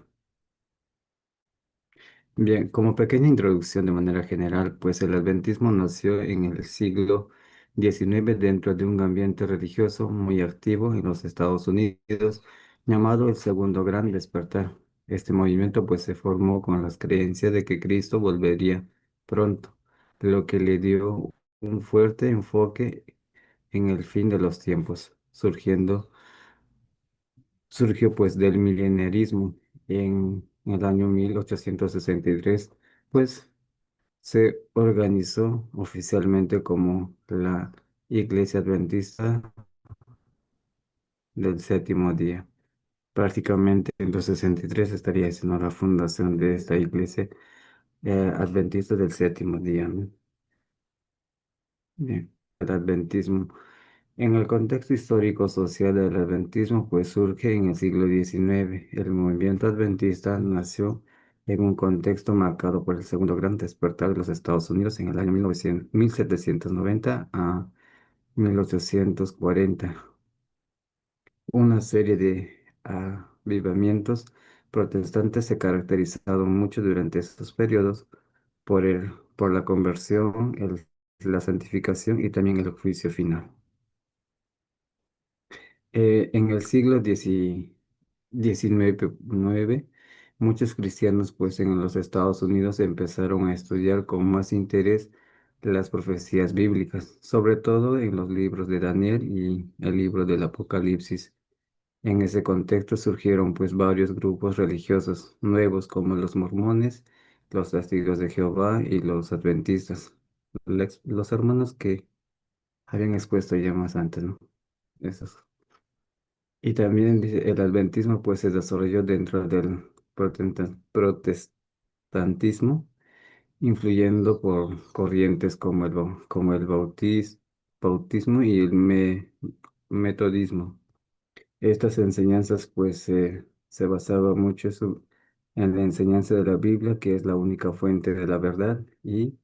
Bien, como pequeña introducción de manera general, pues el adventismo nació en el siglo XIX dentro de un ambiente religioso muy activo en los Estados Unidos, llamado el Segundo Gran Despertar. Este movimiento pues se formó con las creencias de que Cristo volvería pronto, lo que le dio un fuerte enfoque en el fin de los tiempos, surgió pues del milenarismo en el año 1863, pues se organizó oficialmente como la Iglesia Adventista del Séptimo Día. Prácticamente en los 63 estaría haciendo la fundación de esta Iglesia Adventista del Séptimo Día, ¿no? Bien, el adventismo. En el contexto histórico-social del adventismo, pues surge en el siglo XIX. El movimiento adventista nació en un contexto marcado por el segundo gran despertar de los Estados Unidos en el año 1790 a 1840. Una serie de avivamientos protestantes se caracterizaron mucho durante estos periodos por la conversión, la santificación y también el juicio final. En el siglo XIX, muchos cristianos pues en los Estados Unidos empezaron a estudiar con más interés las profecías bíblicas, sobre todo en los libros de Daniel y el libro del Apocalipsis. En ese contexto surgieron pues varios grupos religiosos nuevos como los mormones, los testigos de Jehová y los adventistas, los hermanos que habían expuesto ya más antes, ¿no? Esos. Y también dice, el adventismo pues se desarrolló dentro del protestantismo, influyendo por corrientes como como el bautismo y el metodismo. Estas enseñanzas pues se basaban mucho en la enseñanza de la Biblia, que es la única fuente de la verdad, y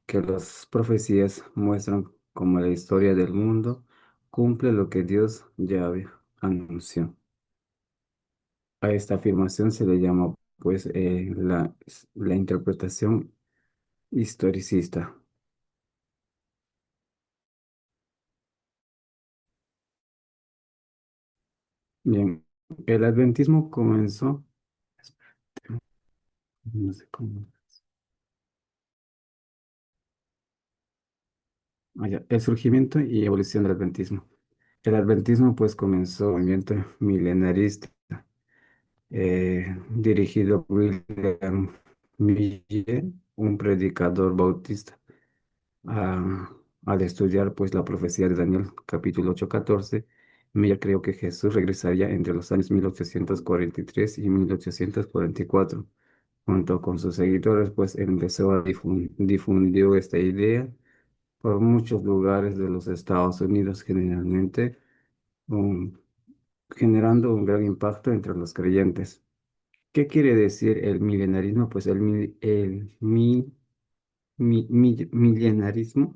que las profecías muestran cómo la historia del mundo cumple lo que Dios ya anunció. A esta afirmación se le llama pues la interpretación historicista. Bien, el adventismo comenzó, no sé cómo. El surgimiento y evolución del adventismo. El adventismo pues comenzó un movimiento milenarista dirigido por William Miller, un predicador bautista. Ah, al estudiar pues la profecía de Daniel capítulo 8:14, Miller creyó que Jesús regresaría entre los años 1843 y 1844. Junto con sus seguidores pues empezó a difundió esta idea por muchos lugares de los Estados Unidos, um, generando un gran impacto entre los creyentes. ¿Qué quiere decir el milenarismo? Pues el milenarismo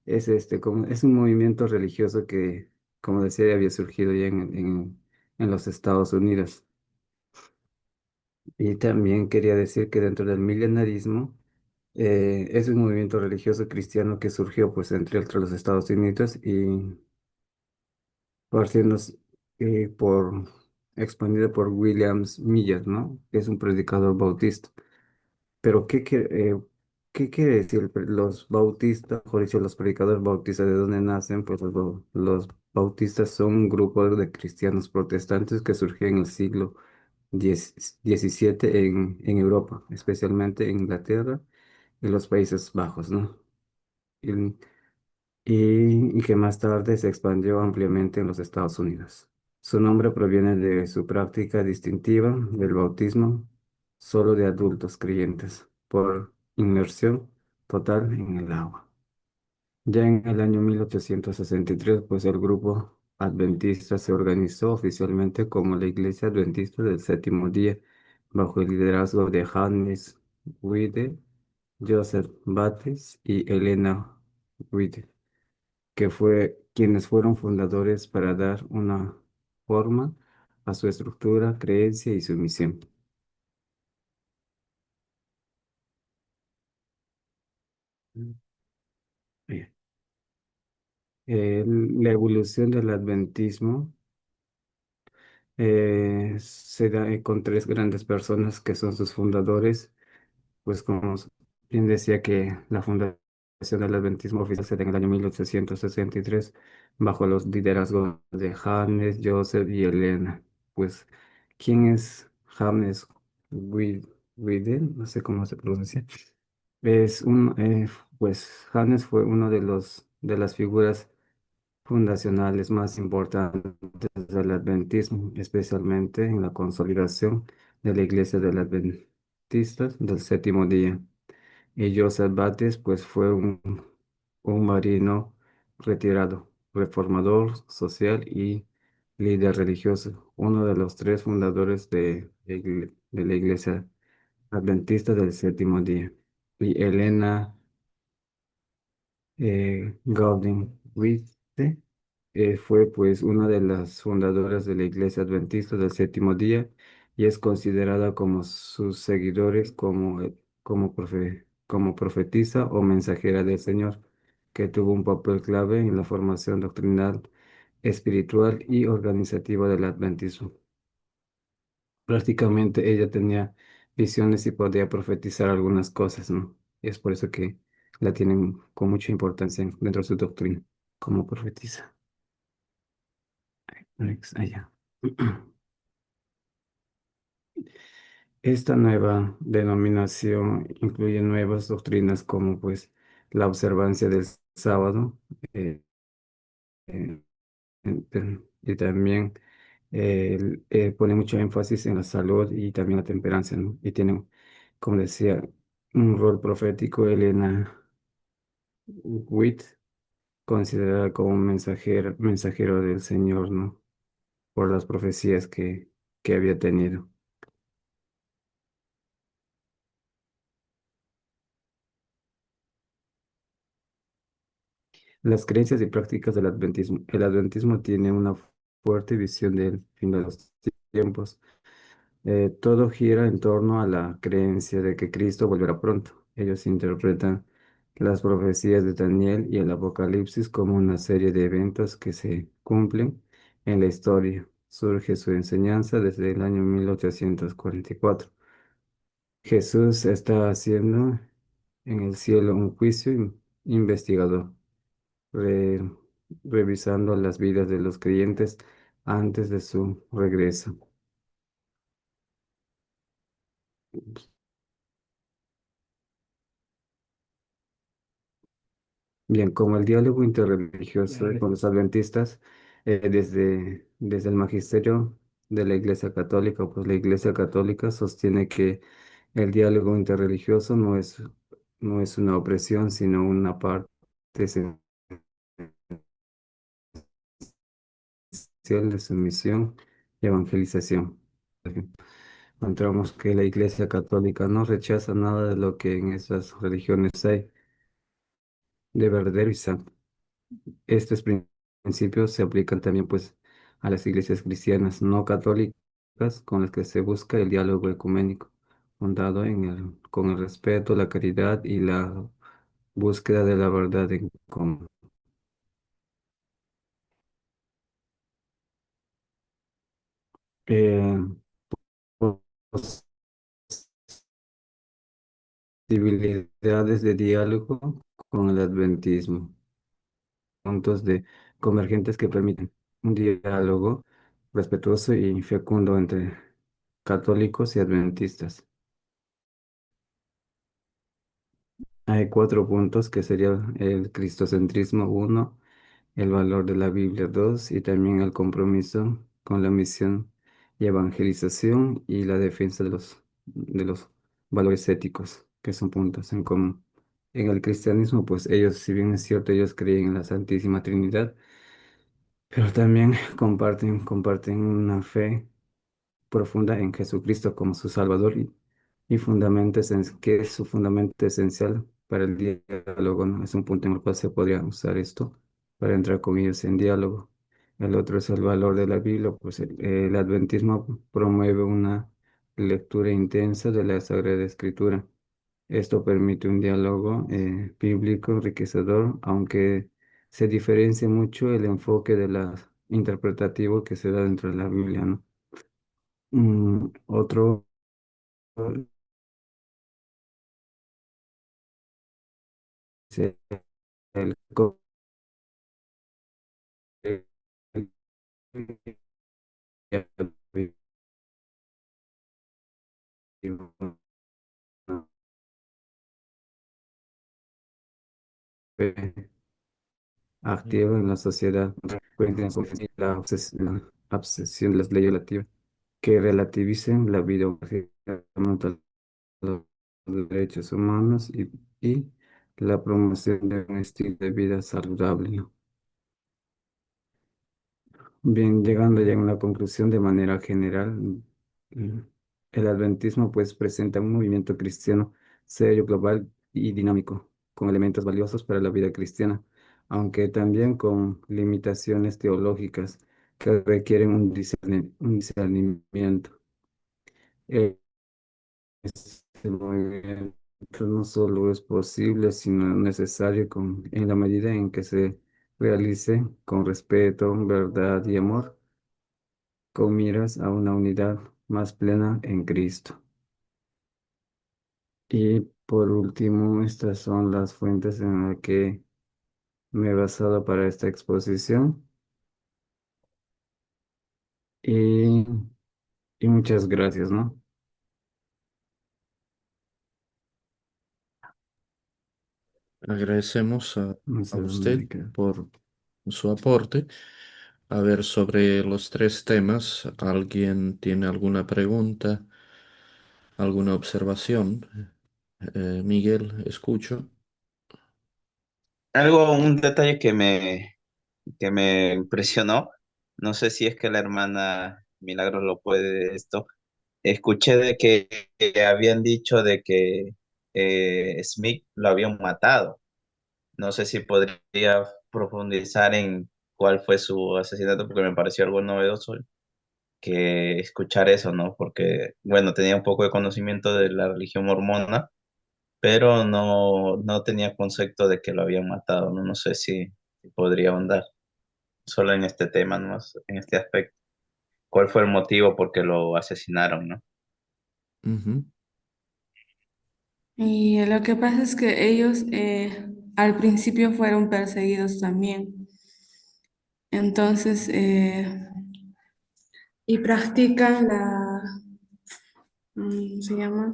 es, es un movimiento religioso que, como decía, ya había surgido ya en los Estados Unidos. Y también quería decir que dentro del milenarismo es un movimiento religioso cristiano que surgió pues entre los Estados Unidos y partiendo por expandida por William Miller, ¿no? Que es un predicador bautista. Pero ¿qué quiere decir los bautistas, mejor dicho, los predicadores bautistas, de dónde nacen? Pues los bautistas son un grupo de cristianos protestantes que surgió en el siglo XVII en Europa, especialmente en Inglaterra y los Países Bajos, ¿no? Y, y que más tarde se expandió ampliamente en los Estados Unidos. Su nombre proviene de su práctica distintiva del bautismo solo de adultos creyentes por inmersión total en el agua. Ya en el año 1863, pues el grupo adventista se organizó oficialmente como la Iglesia Adventista del Séptimo Día, bajo el liderazgo de Hannes Wiede, Joseph Bates y Elena Wiede, que fue quienes fueron fundadores para dar una forma a su estructura, creencia y su misión. Bien. La evolución del adventismo se da con tres grandes personas que son sus fundadores, pues como bien decía que la fundación del adventismo oficial se da en el año 1863 bajo los liderazgos de James, Joseph y Elena. Pues, ¿quién es James Whedon? No sé cómo se pronuncia. Es pues James fue uno de de las figuras fundacionales más importantes del adventismo, especialmente en la consolidación de la Iglesia del Adventistas del Séptimo Día. Y Joseph Bates, pues fue un marino retirado, reformador social y líder religioso, uno de los tres fundadores de la Iglesia Adventista del Séptimo Día. Y Elena Golding Witte fue pues una de las fundadoras de la Iglesia Adventista del Séptimo Día y es considerada como sus seguidores como profetisa o mensajera del Señor, que tuvo un papel clave en la formación doctrinal, espiritual y organizativa del adventismo. Prácticamente ella tenía visiones y podía profetizar algunas cosas, ¿no? Y es por eso que la tienen con mucha importancia dentro de su doctrina, como profetiza. Allá. Esta nueva denominación incluye nuevas doctrinas como pues la observancia del sábado eh, eh, y también pone mucho énfasis en la salud y también la temperancia, ¿no? Y tiene, como decía, un rol profético. Elena Witt, considerada como un mensajero del Señor, ¿no? Por las profecías que había tenido. Las creencias y prácticas del adventismo. El adventismo tiene una fuerte visión del fin de los tiempos. Todo gira en torno a la creencia de que Cristo volverá pronto. Ellos interpretan las profecías de Daniel y el Apocalipsis como una serie de eventos que se cumplen en la historia. Surge su enseñanza desde el año 1844. Jesús está haciendo en el cielo un juicio investigador, re- revisando las vidas de los creyentes antes de su regreso. Bien, como el diálogo interreligioso con los adventistas, desde el magisterio de la Iglesia Católica, pues la Iglesia Católica sostiene que el diálogo interreligioso no es una opresión, sino una parte esencial de su misión y evangelización. Encontramos que la Iglesia Católica no rechaza nada de lo que en esas religiones hay de verdadero y santo. Estos principios se aplican también pues a las iglesias cristianas no católicas con las que se busca el diálogo ecuménico, fundado con el respeto, la caridad y la búsqueda de la verdad en común. eh, posibilidades de diálogo con el adventismo, puntos de convergentes que permiten un diálogo respetuoso y fecundo entre católicos y adventistas. Hay cuatro puntos que serían el cristocentrismo uno, el valor de la Biblia 2 y también el compromiso con la misión y evangelización y la defensa de los valores éticos, que son puntos en común. En el cristianismo, pues ellos, si bien es cierto, ellos creen en la Santísima Trinidad, pero también comparten una fe profunda en Jesucristo como su Salvador y que es su fundamento esencial para el diálogo, ¿no? Es un punto en el cual se podría usar esto para entrar con ellos en diálogo. El otro es el valor de la Biblia, pues el adventismo promueve una lectura intensa de la Sagrada Escritura. Esto permite un diálogo bíblico enriquecedor, aunque se diferencia mucho el enfoque de la interpretativo que se da dentro de la Biblia, ¿no? Otro es el activa en la sociedad, encuentran la obsesión de las leyes relativas que relativicen la vida humana, los derechos humanos y la promoción de un estilo de vida saludable, ¿no? Bien, llegando ya a una conclusión de manera general, mm, el adventismo pues presenta un movimiento cristiano serio, global y dinámico, con elementos valiosos para la vida cristiana, aunque también con limitaciones teológicas que requieren un discernimiento. Este movimiento no solo es posible, sino necesario en la medida en que se realice con respeto, verdad y amor, con miras a una unidad más plena en Cristo. Y por último, estas son las fuentes en las que me he basado para esta exposición. Y, y muchas gracias, ¿no? Agradecemos No a sé dónde usted me quedo. por su aporte. A ver, sobre los tres temas, ¿alguien tiene alguna pregunta, alguna observación? Miguel, escucho. Un detalle que me impresionó, no sé si es que la hermana Milagros lo puede esto, escuché de que habían dicho de que Smith lo habían matado. No sé si podría profundizar en cuál fue su asesinato, porque me pareció algo novedoso que escuchar eso, ¿no? Porque, bueno, tenía un poco de conocimiento de la religión mormona, pero no tenía concepto de que lo habían matado, ¿no? No sé si podría ahondar solo en este tema, ¿no? En este aspecto. ¿Cuál fue el motivo por qué lo asesinaron, ¿no? Ujú. Y lo que pasa es que ellos al principio fueron perseguidos también. Entonces, y practican ¿se llama?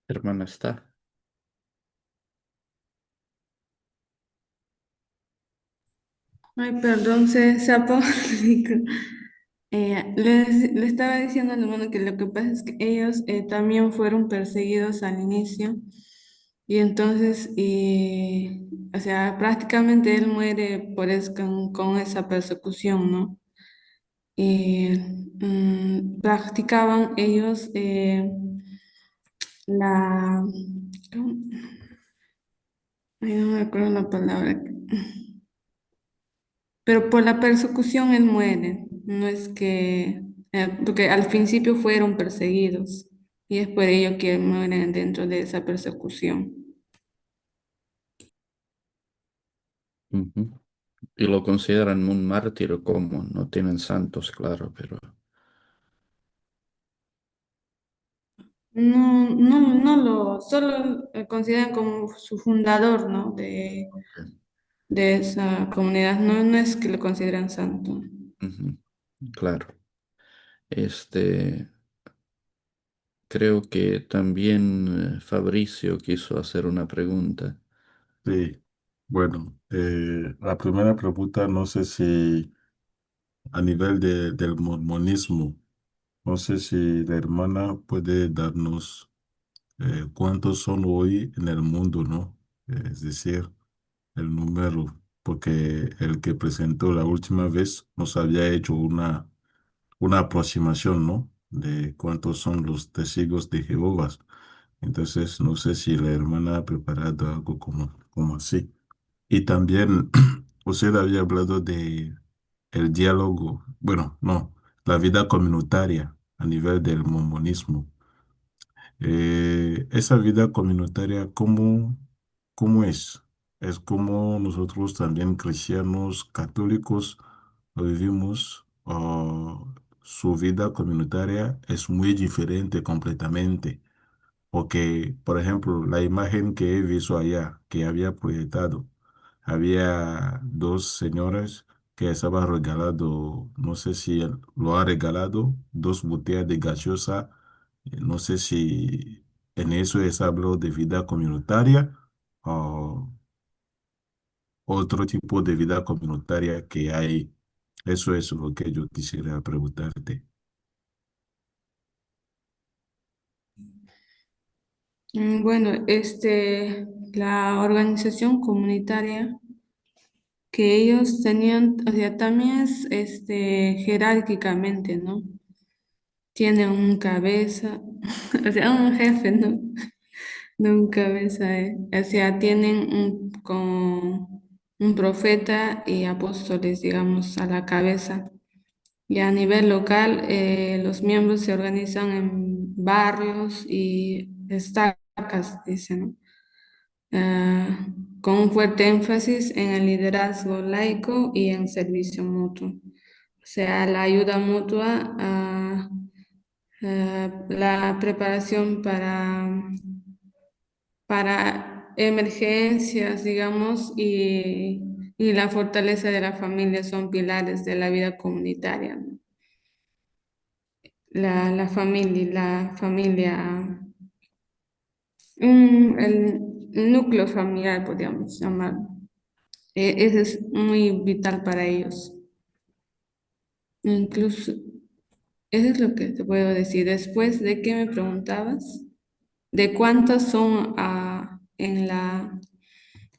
Hermana está. Ay, perdón, se apagó el micro. Le estaba diciendo al hermano que lo que pasa es que ellos también fueron perseguidos al inicio y entonces, o sea, prácticamente él muere por con esa persecución, ¿no? Y practicaban ellos la... ¿cómo? Ay, no me acuerdo la palabra. pero por la persecución él muere. No es que, porque al principio fueron perseguidos y es por ello que mueren dentro de esa persecución. Ujú. Y lo consideran un mártir como, no tienen santos, claro, pero No, no, no lo, solo consideran como su fundador, ¿no? De esa comunidad. No, no es que lo consideran santo. ujú, claro. Este, creo que también Fabricio quiso hacer una pregunta. Sí, bueno, la primera pregunta, no sé si a nivel del mormonismo, no sé si la hermana puede darnos cuántos son hoy en el mundo, ¿no? Es decir, el número, porque el que presentó la última vez nos había hecho una aproximación, ¿no? De cuántos son los testigos de Jehová. Entonces, no sé si la hermana ha preparado algo como así. Y también usted había hablado de el diálogo, bueno, no, la vida comunitaria a nivel del mormonismo. Esa vida comunitaria, ¿cómo es? Es como nosotros también cristianos católicos lo vivimos. Su vida comunitaria es muy diferente completamente. Porque, por ejemplo, la imagen que he visto allá, que había proyectado, había dos señoras que estaban regalando, no sé si él lo ha regalado, dos botellas de gaseosa. No sé si en eso es hablo de vida comunitaria o otro tipo de vida comunitaria que hay. Eso es lo que yo quisiera preguntarte. Bueno, la organización comunitaria que ellos tenían, o sea, también es jerárquicamente, ¿no? Tienen un cabeza, o sea, un jefe, ¿no? No un cabeza, o sea, tienen como un profeta y apóstoles, digamos, a la cabeza. Y a nivel local, los miembros se organizan en barrios y estacas, dicen, ¿no? ah, con un fuerte énfasis en el liderazgo laico y en servicio mutuo. O sea, la ayuda mutua, la preparación para emergencias, digamos, y la fortaleza de la familia son pilares de la vida comunitaria, ¿no? La familia, el núcleo familiar, podríamos llamar. Eso es muy vital para ellos. Incluso, eso es lo que te puedo decir. Después de que me preguntabas, ¿de cuántas son en la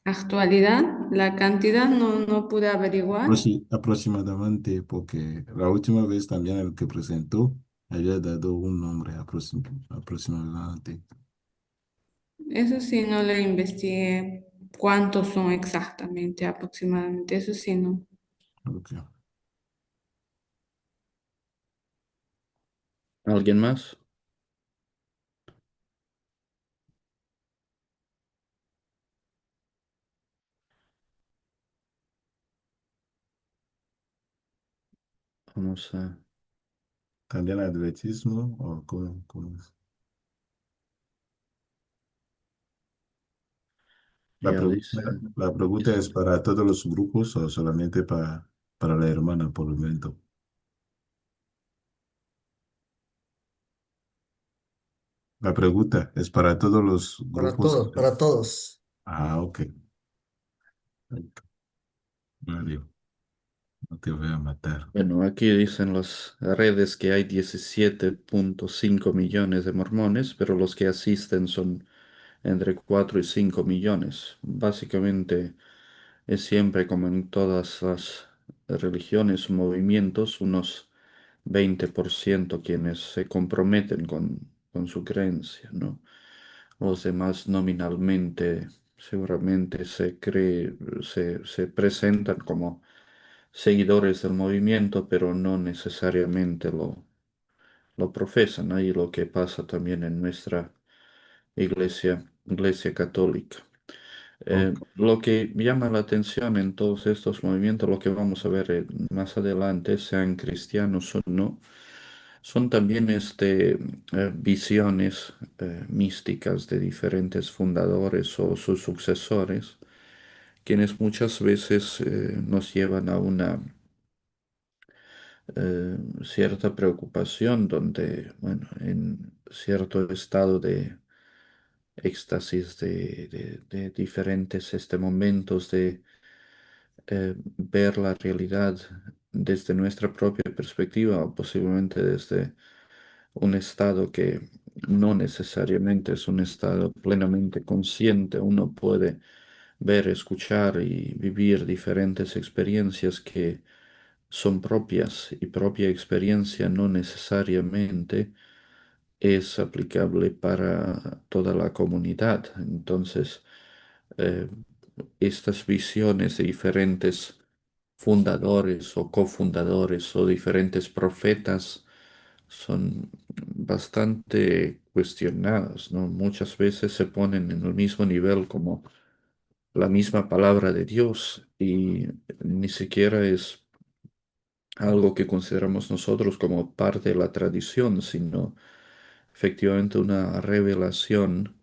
actualidad? La cantidad no pude averiguar. Aproximadamente, porque la última vez también el que presentó había dado un nombre aproximadamente. Eso sí, no le investigué cuántos son exactamente, aproximadamente. Eso sí, no. Ok. ¿Alguien más? Vamos a... ¿También atletismo o cómo es? La Ella pregunta, dice, la pregunta es para todos los grupos o solamente para la hermana por el momento. La pregunta es para todos los Para grupos. todos, para todos. Ah, ok. Mario, no te voy a matar. bueno, aquí dicen las redes que hay 17,5 millones de mormones, pero los que asisten son entre 4 y 5 millones. Básicamente es siempre como en todas las religiones o movimientos, unos 20% quienes se comprometen con su creencia, ¿no? Los demás nominalmente seguramente se presentan como seguidores del movimiento, pero no necesariamente lo profesan. Ahí lo que pasa también en nuestra iglesia católica. Ok, Lo que llama la atención en todos estos movimientos, lo que vamos a ver más adelante, sean cristianos o no, son también visiones místicas de diferentes fundadores o sus sucesores, quienes muchas veces nos llevan a una cierta preocupación donde, bueno, en cierto estado de éxtasis de diferentes momentos de ver la realidad desde nuestra propia perspectiva o posiblemente desde un estado que no necesariamente es un estado plenamente consciente. Uno puede ver, escuchar y vivir diferentes experiencias que son propias y propia experiencia no necesariamente es aplicable para toda la comunidad. Entonces, eh, estas visiones de diferentes fundadores o cofundadores o diferentes profetas son bastante cuestionadas, ¿no? Muchas veces se ponen en el mismo nivel como la misma palabra de Dios y ni siquiera es algo que consideramos nosotros como parte de la tradición, sino efectivamente una revelación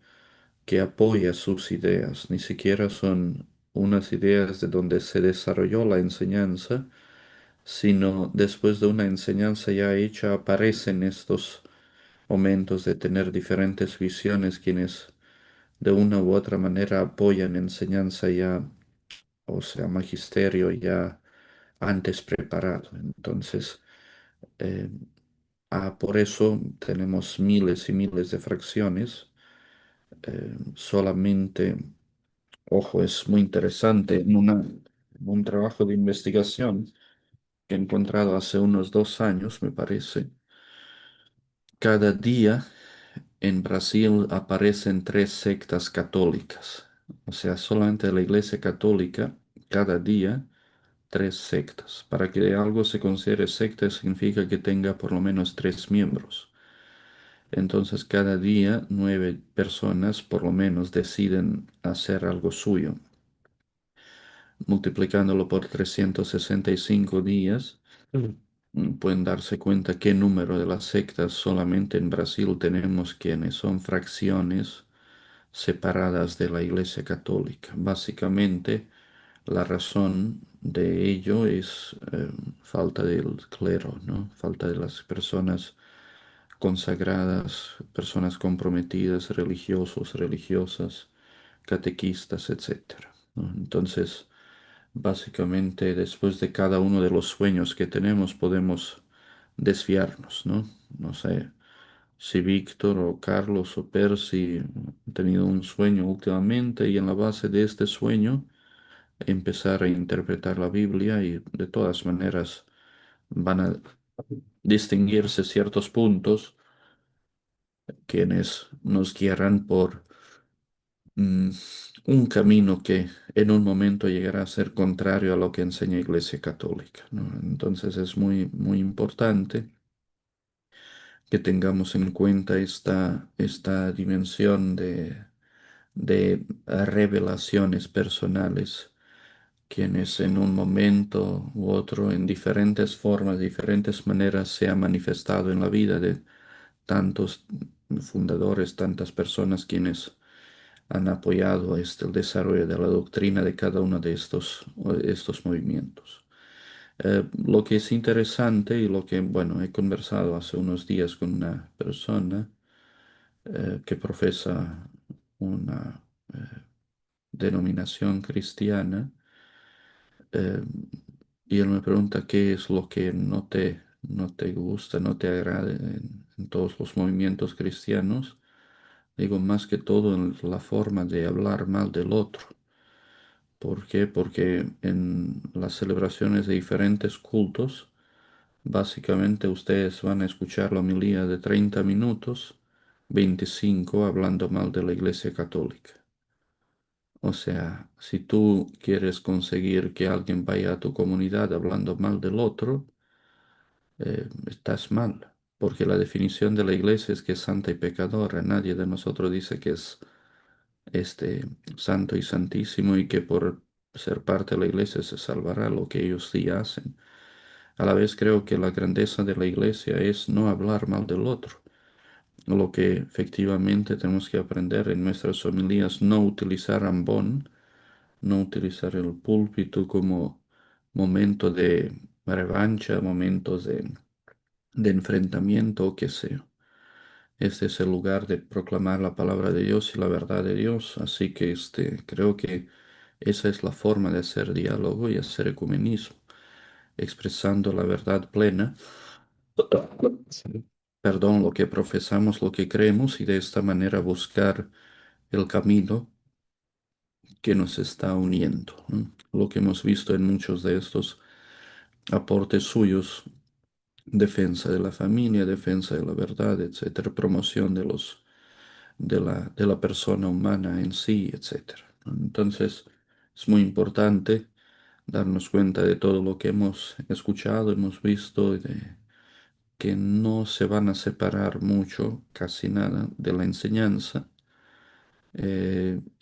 que apoya sus ideas. Ni siquiera son unas ideas de donde se desarrolló la enseñanza, sino después de una enseñanza ya hecha aparecen estos momentos de tener diferentes visiones quienes de una u otra manera apoyan enseñanza ya, o sea, magisterio ya antes preparado. Entonces, eh, por eso tenemos miles y miles de fracciones. Solamente, ojo, es muy interesante en un trabajo de investigación que he encontrado hace unos 2 años, me parece. Cada día en Brasil aparecen 3 sectas católicas. O sea, solamente la Iglesia Católica, cada día 3 sectas. Para que algo se considere secta significa que tenga por lo menos 3 miembros. Entonces, cada día 9 personas por lo menos deciden hacer algo suyo. Multiplicándolo por 365 días, pueden darse cuenta qué número de las sectas solamente en Brasil tenemos quienes son fracciones separadas de la Iglesia Católica. Básicamente, la razón de ello es falta del clero, ¿no? Falta de las personas consagradas, personas comprometidas, religiosos, religiosas, catequistas, etcétera, ¿no? Entonces, básicamente, después de cada uno de los sueños que tenemos, podemos desviarnos, ¿no? No sé si Víctor o Carlos o Percy han tenido un sueño últimamente y en la base de este sueño empezar a interpretar la Biblia y de todas maneras van a distinguirse ciertos puntos quienes nos guiarán por mm, un camino que en un momento llegará a ser contrario a lo que enseña Iglesia Católica, ¿no? Entonces es muy, muy importante que tengamos en cuenta esta dimensión de revelaciones personales, quienes en un momento u otro, en diferentes formas, diferentes maneras, se ha manifestado en la vida de tantos fundadores, tantas personas quienes han apoyado el desarrollo de la doctrina de cada uno de estos movimientos. Lo que es interesante y lo que, bueno, he conversado hace unos días con una persona que profesa una denominación cristiana, eh, y él me pregunta qué es lo que no te gusta, no te agrada en todos los movimientos cristianos. Digo, más que todo en la forma de hablar mal del otro. ¿Por qué? Porque en las celebraciones de diferentes cultos, básicamente ustedes van a escuchar la homilía de 30 minutos, 25 hablando mal de la Iglesia Católica. O sea, si tú quieres conseguir que alguien vaya a tu comunidad hablando mal del otro, estás mal, porque la definición de la iglesia es que es santa y pecadora. Nadie de nosotros dice que es este santo y santísimo y que por ser parte de la iglesia se salvará, lo que ellos sí hacen. A la vez creo que la grandeza de la iglesia es no hablar mal del otro. Lo que efectivamente tenemos que aprender en nuestras homilías, no utilizar ambón, no utilizar el púlpito como momento de revancha, momentos de enfrentamiento o qué sea. Este es el lugar de proclamar la palabra de Dios y la verdad de Dios. Así que creo que esa es la forma de hacer diálogo y hacer ecumenismo, expresando la verdad plena, sí, perdón, lo que profesamos, lo que creemos y de esta manera buscar el camino que nos está uniendo, ¿no? Lo que hemos visto en muchos de estos aportes suyos, defensa de la familia, defensa de la verdad, etcétera, promoción de la persona humana en sí, etcétera, ¿no? Entonces, es muy importante darnos cuenta de todo lo que hemos escuchado, hemos visto, y de que no se van a separar mucho, casi nada, de la enseñanza.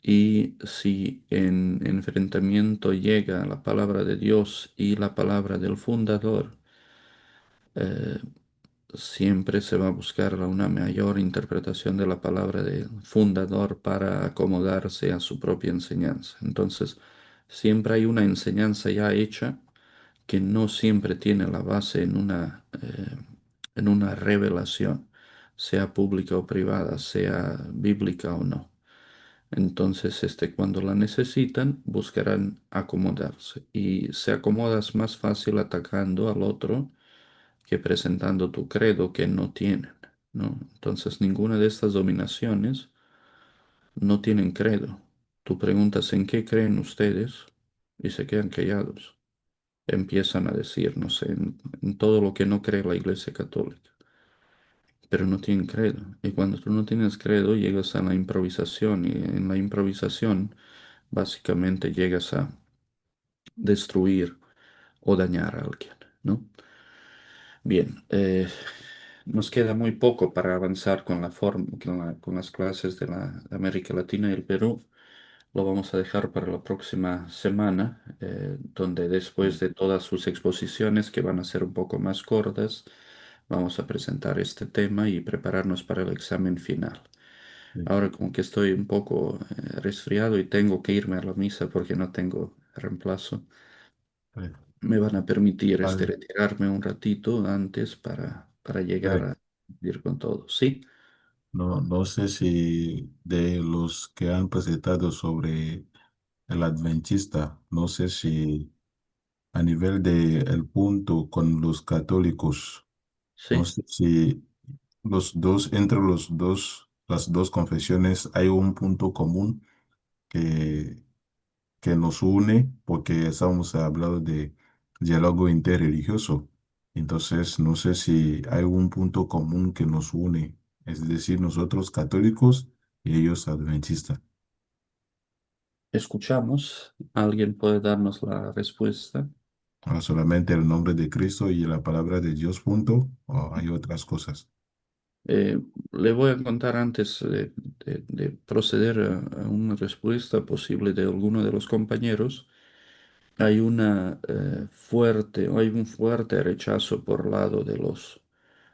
Y si en enfrentamiento llega la palabra de Dios y la palabra del fundador, eh, siempre se va a buscar una mayor interpretación de la palabra del fundador para acomodarse a su propia enseñanza. Entonces, siempre hay una enseñanza ya hecha que no siempre tiene la base en una revelación, sea pública o privada, sea bíblica o no. Entonces, cuando la necesitan, buscarán acomodarse. Y se acomodas más fácil atacando al otro que presentando tu credo que no tienen, ¿no? Entonces, ninguna de estas dominaciones no tienen credo. Tú preguntas en qué creen ustedes y se quedan callados. Empiezan a decir, no sé, en todo lo que no cree la Iglesia Católica, pero no tienen credo. Y cuando tú no tienes credo, llegas a la improvisación y en la improvisación básicamente llegas a destruir o dañar a alguien, ¿no? Bien, nos queda muy poco para avanzar con con las clases de la de América Latina y el Perú. Lo vamos a dejar para la próxima semana, donde después de todas sus exposiciones, que van a ser un poco más cortas, vamos a presentar este tema y prepararnos para el examen final. Sí, Ahora como que estoy un poco resfriado y tengo que irme a la misa porque no tengo reemplazo, sí. me van a permitir Vale. retirarme un ratito antes para llegar Eh, a ir con todo. Sí, No, no sé si de los que han presentado sobre el adventista, no sé si a nivel de el punto con los católicos, no sí. sé si los dos, entre las dos confesiones hay un punto común que, que nos une, porque estamos hablando de diálogo interreligioso. Entonces, no sé si hay un punto común que nos une, es decir, nosotros católicos y ellos adventistas. Escuchamos. ¿Alguien puede darnos la respuesta? Solamente el nombre de Cristo y la palabra de Dios, punto, o hay otras cosas. Eh, Le voy a contar antes de proceder a una respuesta posible de alguno de los compañeros. Hay un fuerte rechazo por lado de los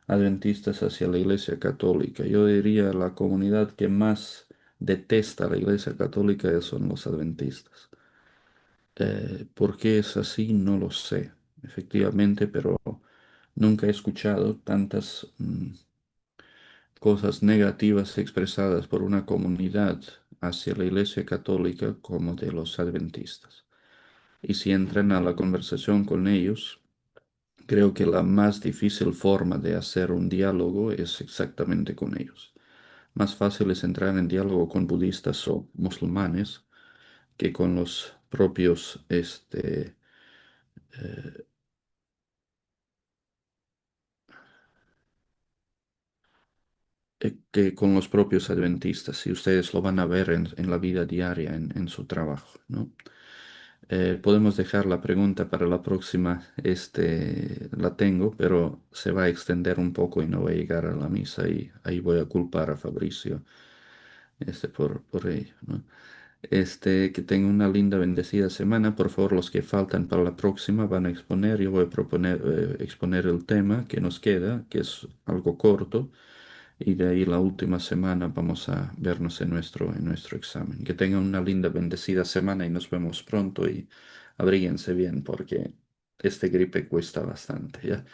adventistas hacia la Iglesia Católica. Yo diría la comunidad que más detesta la Iglesia Católica son los adventistas. ¿Por qué es así? No lo sé, efectivamente, pero nunca he escuchado tantas cosas negativas expresadas por una comunidad hacia la Iglesia Católica como de los adventistas. Y si entran a la conversación con ellos, creo que la más difícil forma de hacer un diálogo es exactamente con ellos. Más fácil es entrar en diálogo con budistas o musulmanes que con los propios, que con los propios adventistas y ustedes lo van a ver en la vida diaria, en su trabajo, ¿no? Podemos dejar la pregunta para la próxima, la tengo, pero se va a extender un poco y no va a llegar a la misa y ahí voy a culpar a Fabricio, por ello, ¿no? Que tenga una linda, bendecida semana. Por favor, los que faltan para la próxima van a exponer. Yo voy a proponer, exponer el tema que nos queda, que es algo corto, y de ahí la última semana vamos a vernos en nuestro examen. Que tengan una linda, bendecida semana y nos vemos pronto y abríguense bien porque este gripe cuesta bastante, ¿ya?